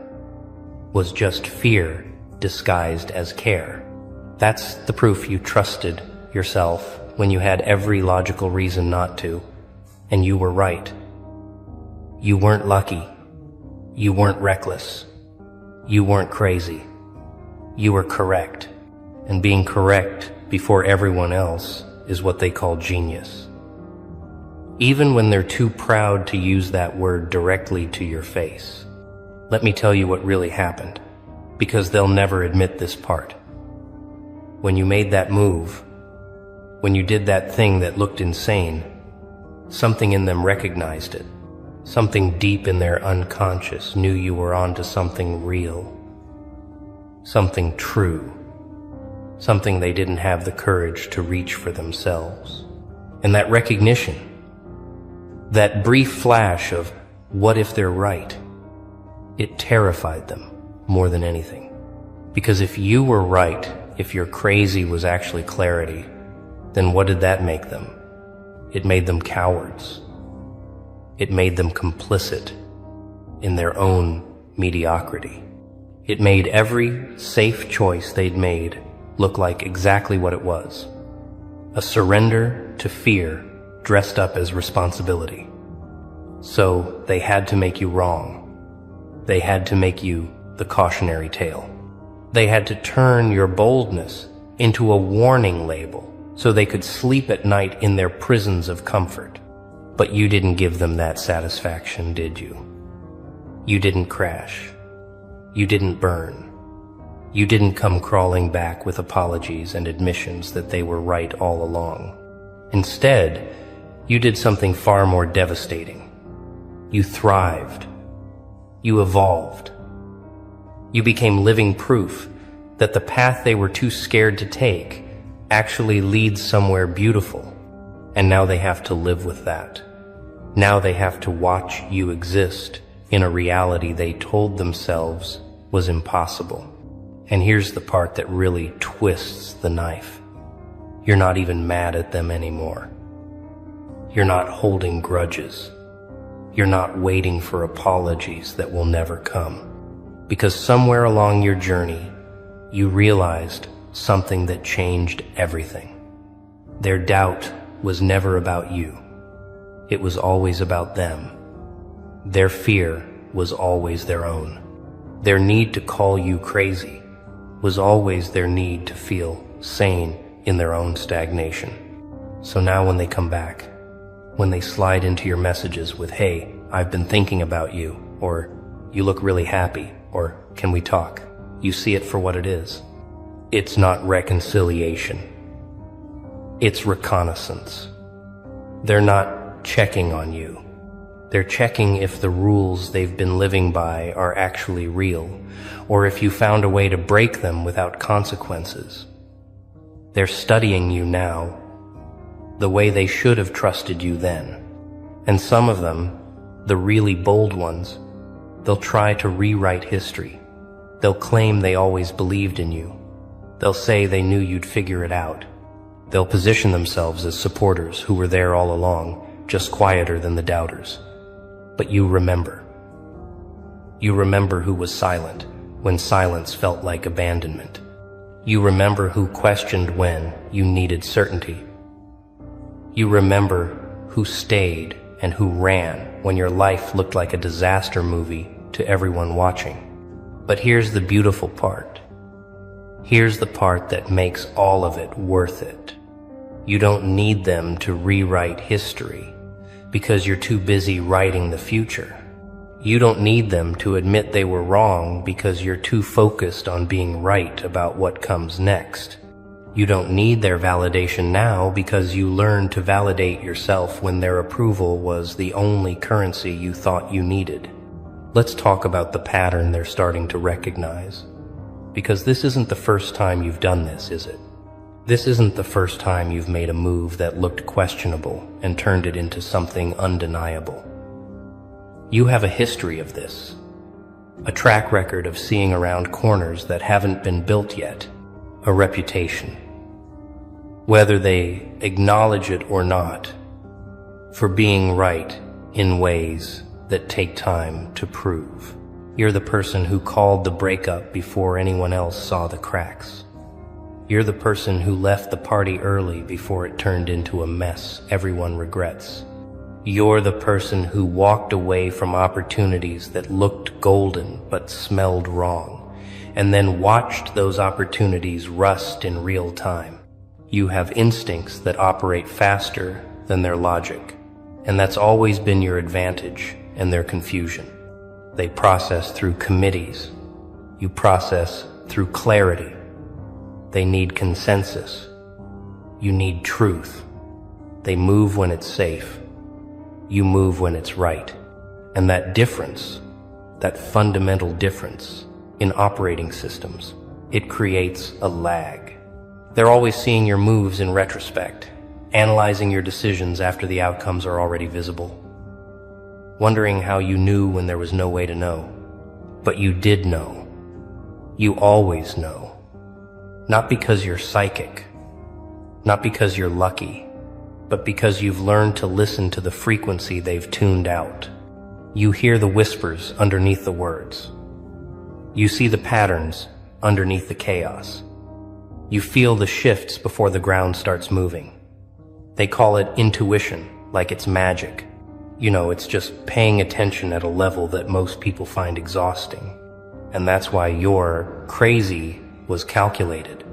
was just fear disguised as care. That's the proof you trusted yourself when you had every logical reason not to, and you were right. You weren't lucky. You weren't reckless. You weren't crazy. You were correct. And being correct before everyone else is what they call genius. Even when they're too proud to use that word directly to your face. Let me tell you what really happened, because they'll never admit this part. When you made that move, when you did that thing that looked insane, something in them recognized it. Something deep in their unconscious knew you were onto something real, something true, something they didn't have the courage to reach for themselves. And that recognition, that brief flash of what if they're right, it terrified them more than anything. Because if you were right, if your crazy was actually clarity, then what did that make them? It made them cowards. It made them complicit in their own mediocrity. It made every safe choice they'd made look like exactly what it was. A surrender to fear dressed up as responsibility. So they had to make you wrong. They had to make you the cautionary tale. They had to turn your boldness into a warning label so they could sleep at night in their prisons of comfort. But you didn't give them that satisfaction, did you? You didn't crash. You didn't burn. You didn't come crawling back with apologies and admissions that they were right all along. Instead, you did something far more devastating. You thrived. You evolved. You became living proof that the path they were too scared to take actually leads somewhere beautiful. And now they have to live with that. Now they have to watch you exist in a reality they told themselves was impossible. And here's the part that really twists the knife. You're not even mad at them anymore. You're not holding grudges. You're not waiting for apologies that will never come. Because somewhere along your journey, you realized something that changed everything. Their doubt was never about you. It was always about them. Their fear was always their own. Their need to call you crazy was always their need to feel sane in their own stagnation. So now when they come back, when they slide into your messages with, "Hey, I've been thinking about you," or "You look really happy," or "Can we talk?" you see it for what it is. It's not reconciliation. It's reconnaissance. They're not checking on you. They're checking if the rules they've been living by are actually real, or if you found a way to break them without consequences. They're studying you now, the way they should have trusted you then. And some of them, the really bold ones, they'll try to rewrite history. They'll claim they always believed in you. They'll say they knew you'd figure it out. They'll position themselves as supporters who were there all along, just quieter than the doubters. But you remember. You remember who was silent when silence felt like abandonment. You remember who questioned when you needed certainty. You remember who stayed and who ran when your life looked like a disaster movie to everyone watching. But here's the beautiful part. Here's the part that makes all of it worth it. You don't need them to rewrite history because you're too busy writing the future. You don't need them to admit they were wrong because you're too focused on being right about what comes next. You don't need their validation now because you learned to validate yourself when their approval was the only currency you thought you needed. Let's talk about the pattern they're starting to recognize. Because this isn't the first time you've done this, is it? This isn't the first time you've made a move that looked questionable and turned it into something undeniable. You have a history of this, a track record of seeing around corners that haven't been built yet, a reputation. Whether they acknowledge it or not, for being right in ways that take time to prove. You're the person who called the breakup before anyone else saw the cracks. You're the person who left the party early before it turned into a mess everyone regrets. You're the person who walked away from opportunities that looked golden but smelled wrong, and then watched those opportunities rust in real time. You have instincts that operate faster than their logic, and that's always been your advantage and their confusion. They process through committees. You process through clarity. They need consensus. You need truth. They move when it's safe. You move when it's right. And that difference, that fundamental difference in operating systems, it creates a lag. They're always seeing your moves in retrospect, analyzing your decisions after the outcomes are already visible, wondering how you knew when there was no way to know. But you did know. You always know. Not because you're psychic, not because you're lucky, but because you've learned to listen to the frequency they've tuned out. You hear the whispers underneath the words. You see the patterns underneath the chaos. You feel the shifts before the ground starts moving. They call it intuition, like it's magic. You know, it's just paying attention at a level that most people find exhausting. And that's why your crazy was calculated,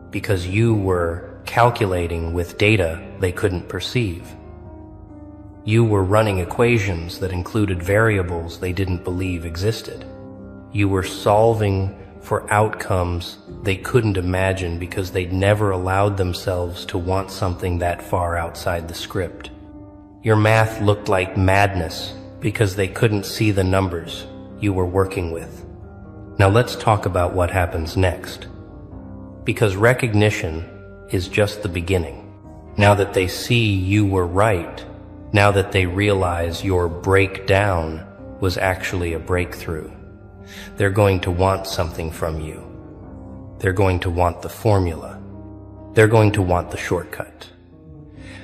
because you were calculating with data they couldn't perceive. You were running equations that included variables they didn't believe existed. You were solving for outcomes they couldn't imagine because they'd never allowed themselves to want something that far outside the script. Your math looked like madness because they couldn't see the numbers you were working with. Now let's talk about what happens next. Because recognition is just the beginning. Now that they see you were right, now that they realize your breakdown was actually a breakthrough, they're going to want something from you. They're going to want the formula. They're going to want the shortcut.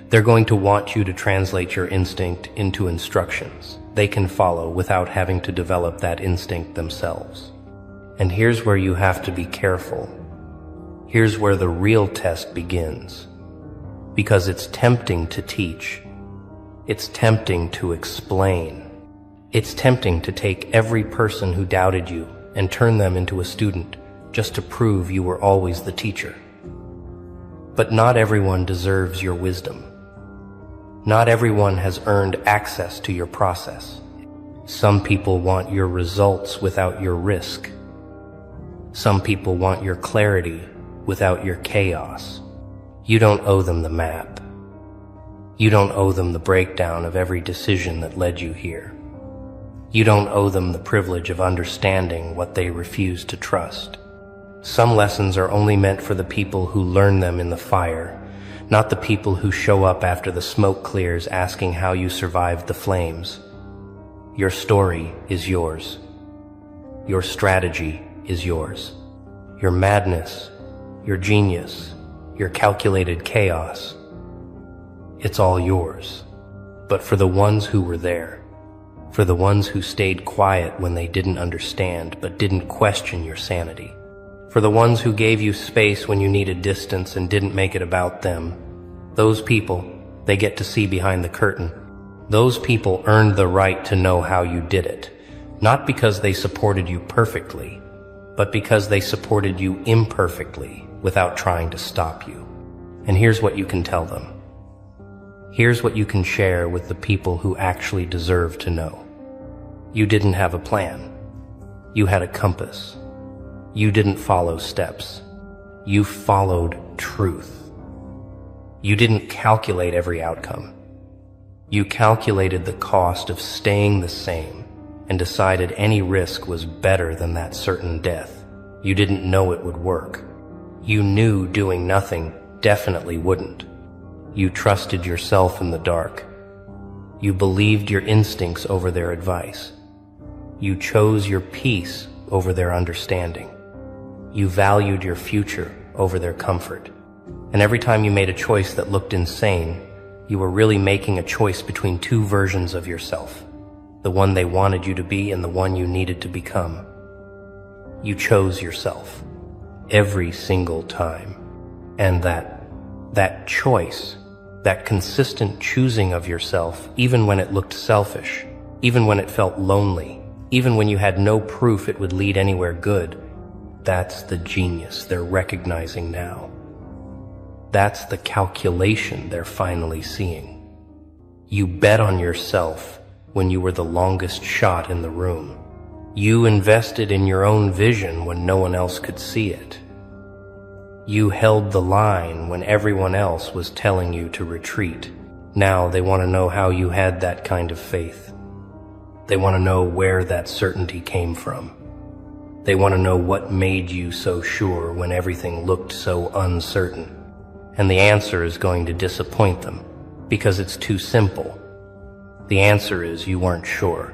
They're going to want you to translate your instinct into instructions they can follow without having to develop that instinct themselves. And here's where you have to be careful. Here's where the real test begins. Because it's tempting to teach. It's tempting to explain. It's tempting to take every person who doubted you and turn them into a student just to prove you were always the teacher. But not everyone deserves your wisdom. Not everyone has earned access to your process. Some people want your results without your risk. Some people want your clarity without your chaos. You don't owe them the map. You don't owe them the breakdown of every decision that led you here. You don't owe them the privilege of understanding what they refuse to trust. Some lessons are only meant for the people who learn them in the fire, not the people who show up after the smoke clears asking how you survived the flames. Your story is yours. Your strategy is yours. Your madness, your genius, your calculated chaos, it's all yours. But for the ones who were there, for the ones who stayed quiet when they didn't understand but didn't question your sanity, for the ones who gave you space when you needed distance and didn't make it about them, those people, they get to see behind the curtain. Those people earned the right to know how you did it, not because they supported you perfectly, but because they supported you imperfectly without trying to stop you. And here's what you can tell them. Here's what you can share with the people who actually deserve to know. You didn't have a plan. You had a compass. You didn't follow steps. You followed truth. You didn't calculate every outcome. You calculated the cost of staying the same and decided any risk was better than that certain death. You didn't know it would work. You knew doing nothing definitely wouldn't. You trusted yourself in the dark. You believed your instincts over their advice. You chose your peace over their understanding. You valued your future over their comfort. And every time you made a choice that looked insane, you were really making a choice between two versions of yourself. the one they wanted you to be and the one you needed to become. You chose yourself every single time. And that choice, that consistent choosing of yourself, even when it looked selfish, even when it felt lonely, even when you had no proof it would lead anywhere good, that's the genius they're recognizing now. That's the calculation they're finally seeing. You bet on yourself when you were the longest shot in the room. You invested in your own vision when no one else could see it. You held the line when everyone else was telling you to retreat. Now they want to know how you had that kind of faith. They want to know where that certainty came from. They want to know what made you so sure when everything looked so uncertain. And the answer is going to disappoint them, because it's too simple. The answer is you weren't sure.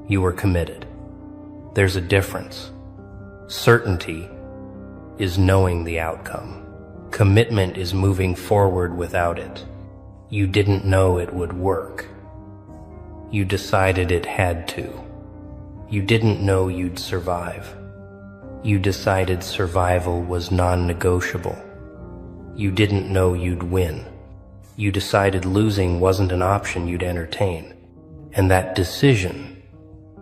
You were committed. There's a difference. Certainty is knowing the outcome. Commitment is moving forward without it. You didn't know it would work. You decided it had to. You didn't know you'd survive. You decided survival was non-negotiable. You didn't know you'd win. You decided losing wasn't an option you'd entertain. And that decision,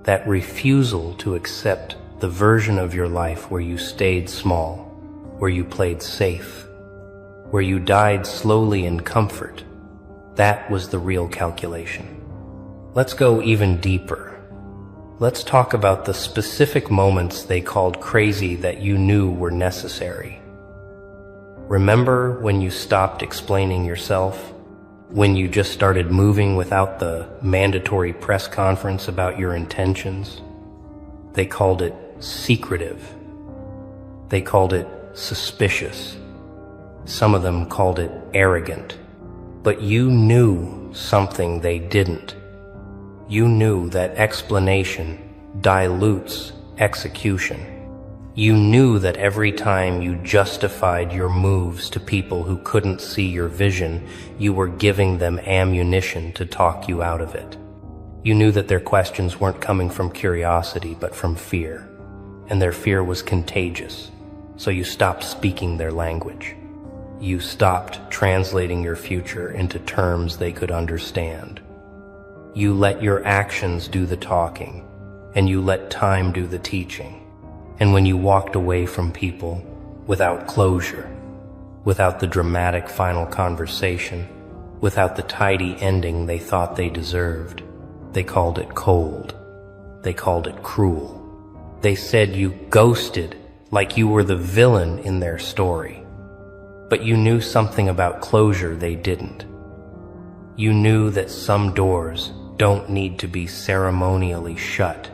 that refusal to accept the version of your life where you stayed small, where you played safe, where you died slowly in comfort, that was the real calculation. Let's go even deeper. Let's talk about the specific moments they called crazy that you knew were necessary. Remember when you stopped explaining yourself? When you just started moving without the mandatory press conference about your intentions? They called it secretive. They called it suspicious. Some of them called it arrogant. But you knew something they didn't. You knew that explanation dilutes execution. You knew that every time you justified your moves to people who couldn't see your vision, you were giving them ammunition to talk you out of it. You knew that their questions weren't coming from curiosity, but from fear. And their fear was contagious. So you stopped speaking their language. You stopped translating your future into terms they could understand. You let your actions do the talking, and you let time do the teaching. And when you walked away from people without closure, without the dramatic final conversation, without the tidy ending they thought they deserved, they called it cold. They called it cruel. They said you ghosted like you were the villain in their story. But you knew something about closure they didn't. You knew that some doors don't need to be ceremonially shut.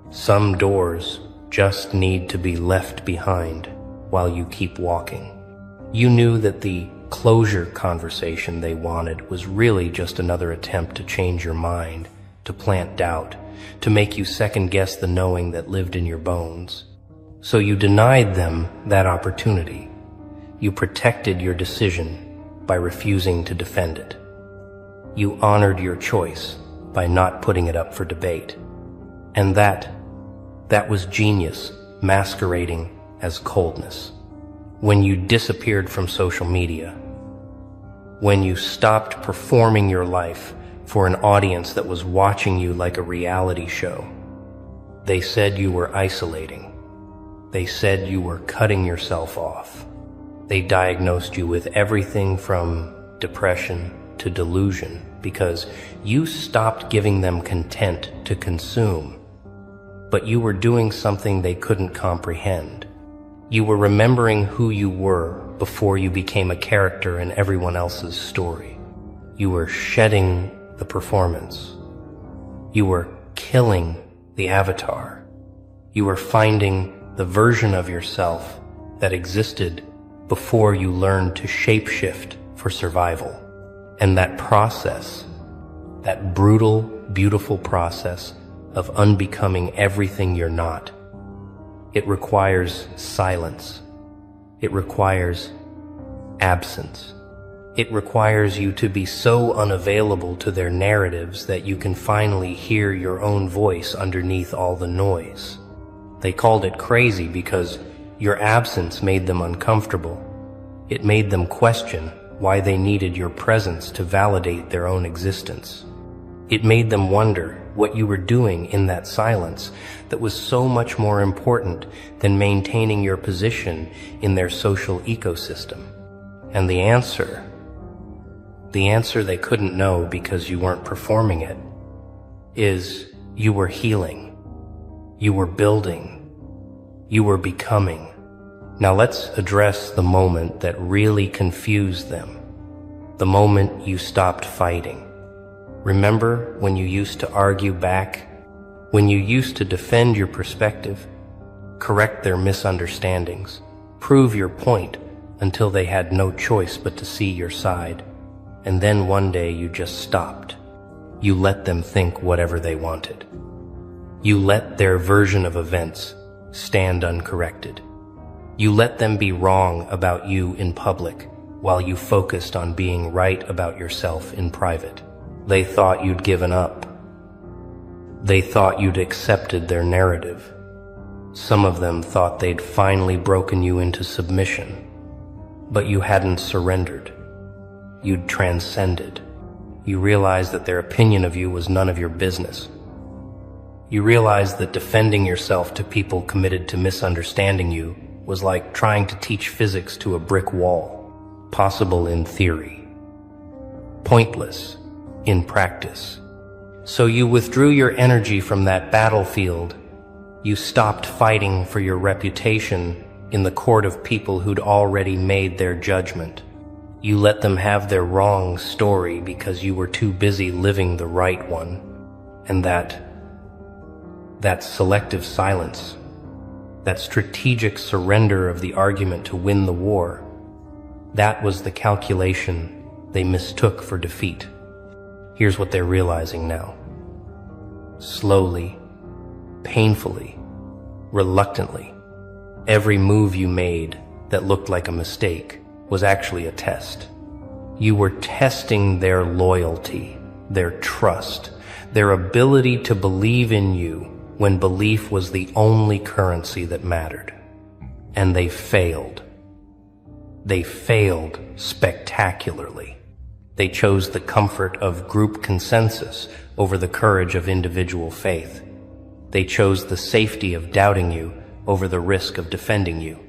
Some doors just need to be left behind while you keep walking. You knew that the closure conversation they wanted was really just another attempt to change your mind, to plant doubt, to make you second-guess the knowing that lived in your bones. So you denied them that opportunity. You protected your decision by refusing to defend it. You honored your choice by not putting it up for debate. And that was genius masquerading as coldness. When you disappeared from social media, when you stopped performing your life for an audience that was watching you like a reality show, they said you were isolating. They said you were cutting yourself off. They diagnosed you with everything from depression to delusion because you stopped giving them content to consume. But you were doing something they couldn't comprehend. You were remembering who you were before you became a character in everyone else's story. You were shedding the performance. You were killing the avatar. You were finding the version of yourself that existed before you learned to shapeshift for survival. And that process, that brutal, beautiful process of unbecoming everything you're not, it requires silence. It requires absence. It requires you to be so unavailable to their narratives that you can finally hear your own voice underneath all the noise. They called it crazy because your absence made them uncomfortable. It made them question why they needed your presence to validate their own existence. It made them wonder what you were doing in that silence that was so much more important than maintaining your position in their social ecosystem. And the answer they couldn't know because you weren't performing it, is you were healing, you were building, you were becoming. Now let's address the moment that really confused them, the moment you stopped fighting. Remember when you used to argue back, when you used to defend your perspective, correct their misunderstandings, prove your point until they had no choice but to see your side. And then one day you just stopped. You let them think whatever they wanted. You let their version of events stand uncorrected. You let them be wrong about you in public while you focused on being right about yourself in private. They thought you'd given up. They thought you'd accepted their narrative. Some of them thought they'd finally broken you into submission. But you hadn't surrendered. You'd transcended. You realized that their opinion of you was none of your business. You realized that defending yourself to people committed to misunderstanding you was like trying to teach physics to a brick wall, possible in theory, pointless in practice. So you withdrew your energy from that battlefield. You stopped fighting for your reputation in the court of people who'd already made their judgment. You let them have their wrong story because you were too busy living the right one. And that selective silence, that strategic surrender of the argument to win the war, that was the calculation they mistook for defeat. Here's what they're realizing now. Slowly, painfully, reluctantly, every move you made that looked like a mistake was actually a test. You were testing their loyalty, their trust, their ability to believe in you when belief was the only currency that mattered. And they failed. They failed spectacularly. They chose the comfort of group consensus over the courage of individual faith. They chose the safety of doubting you over the risk of defending you.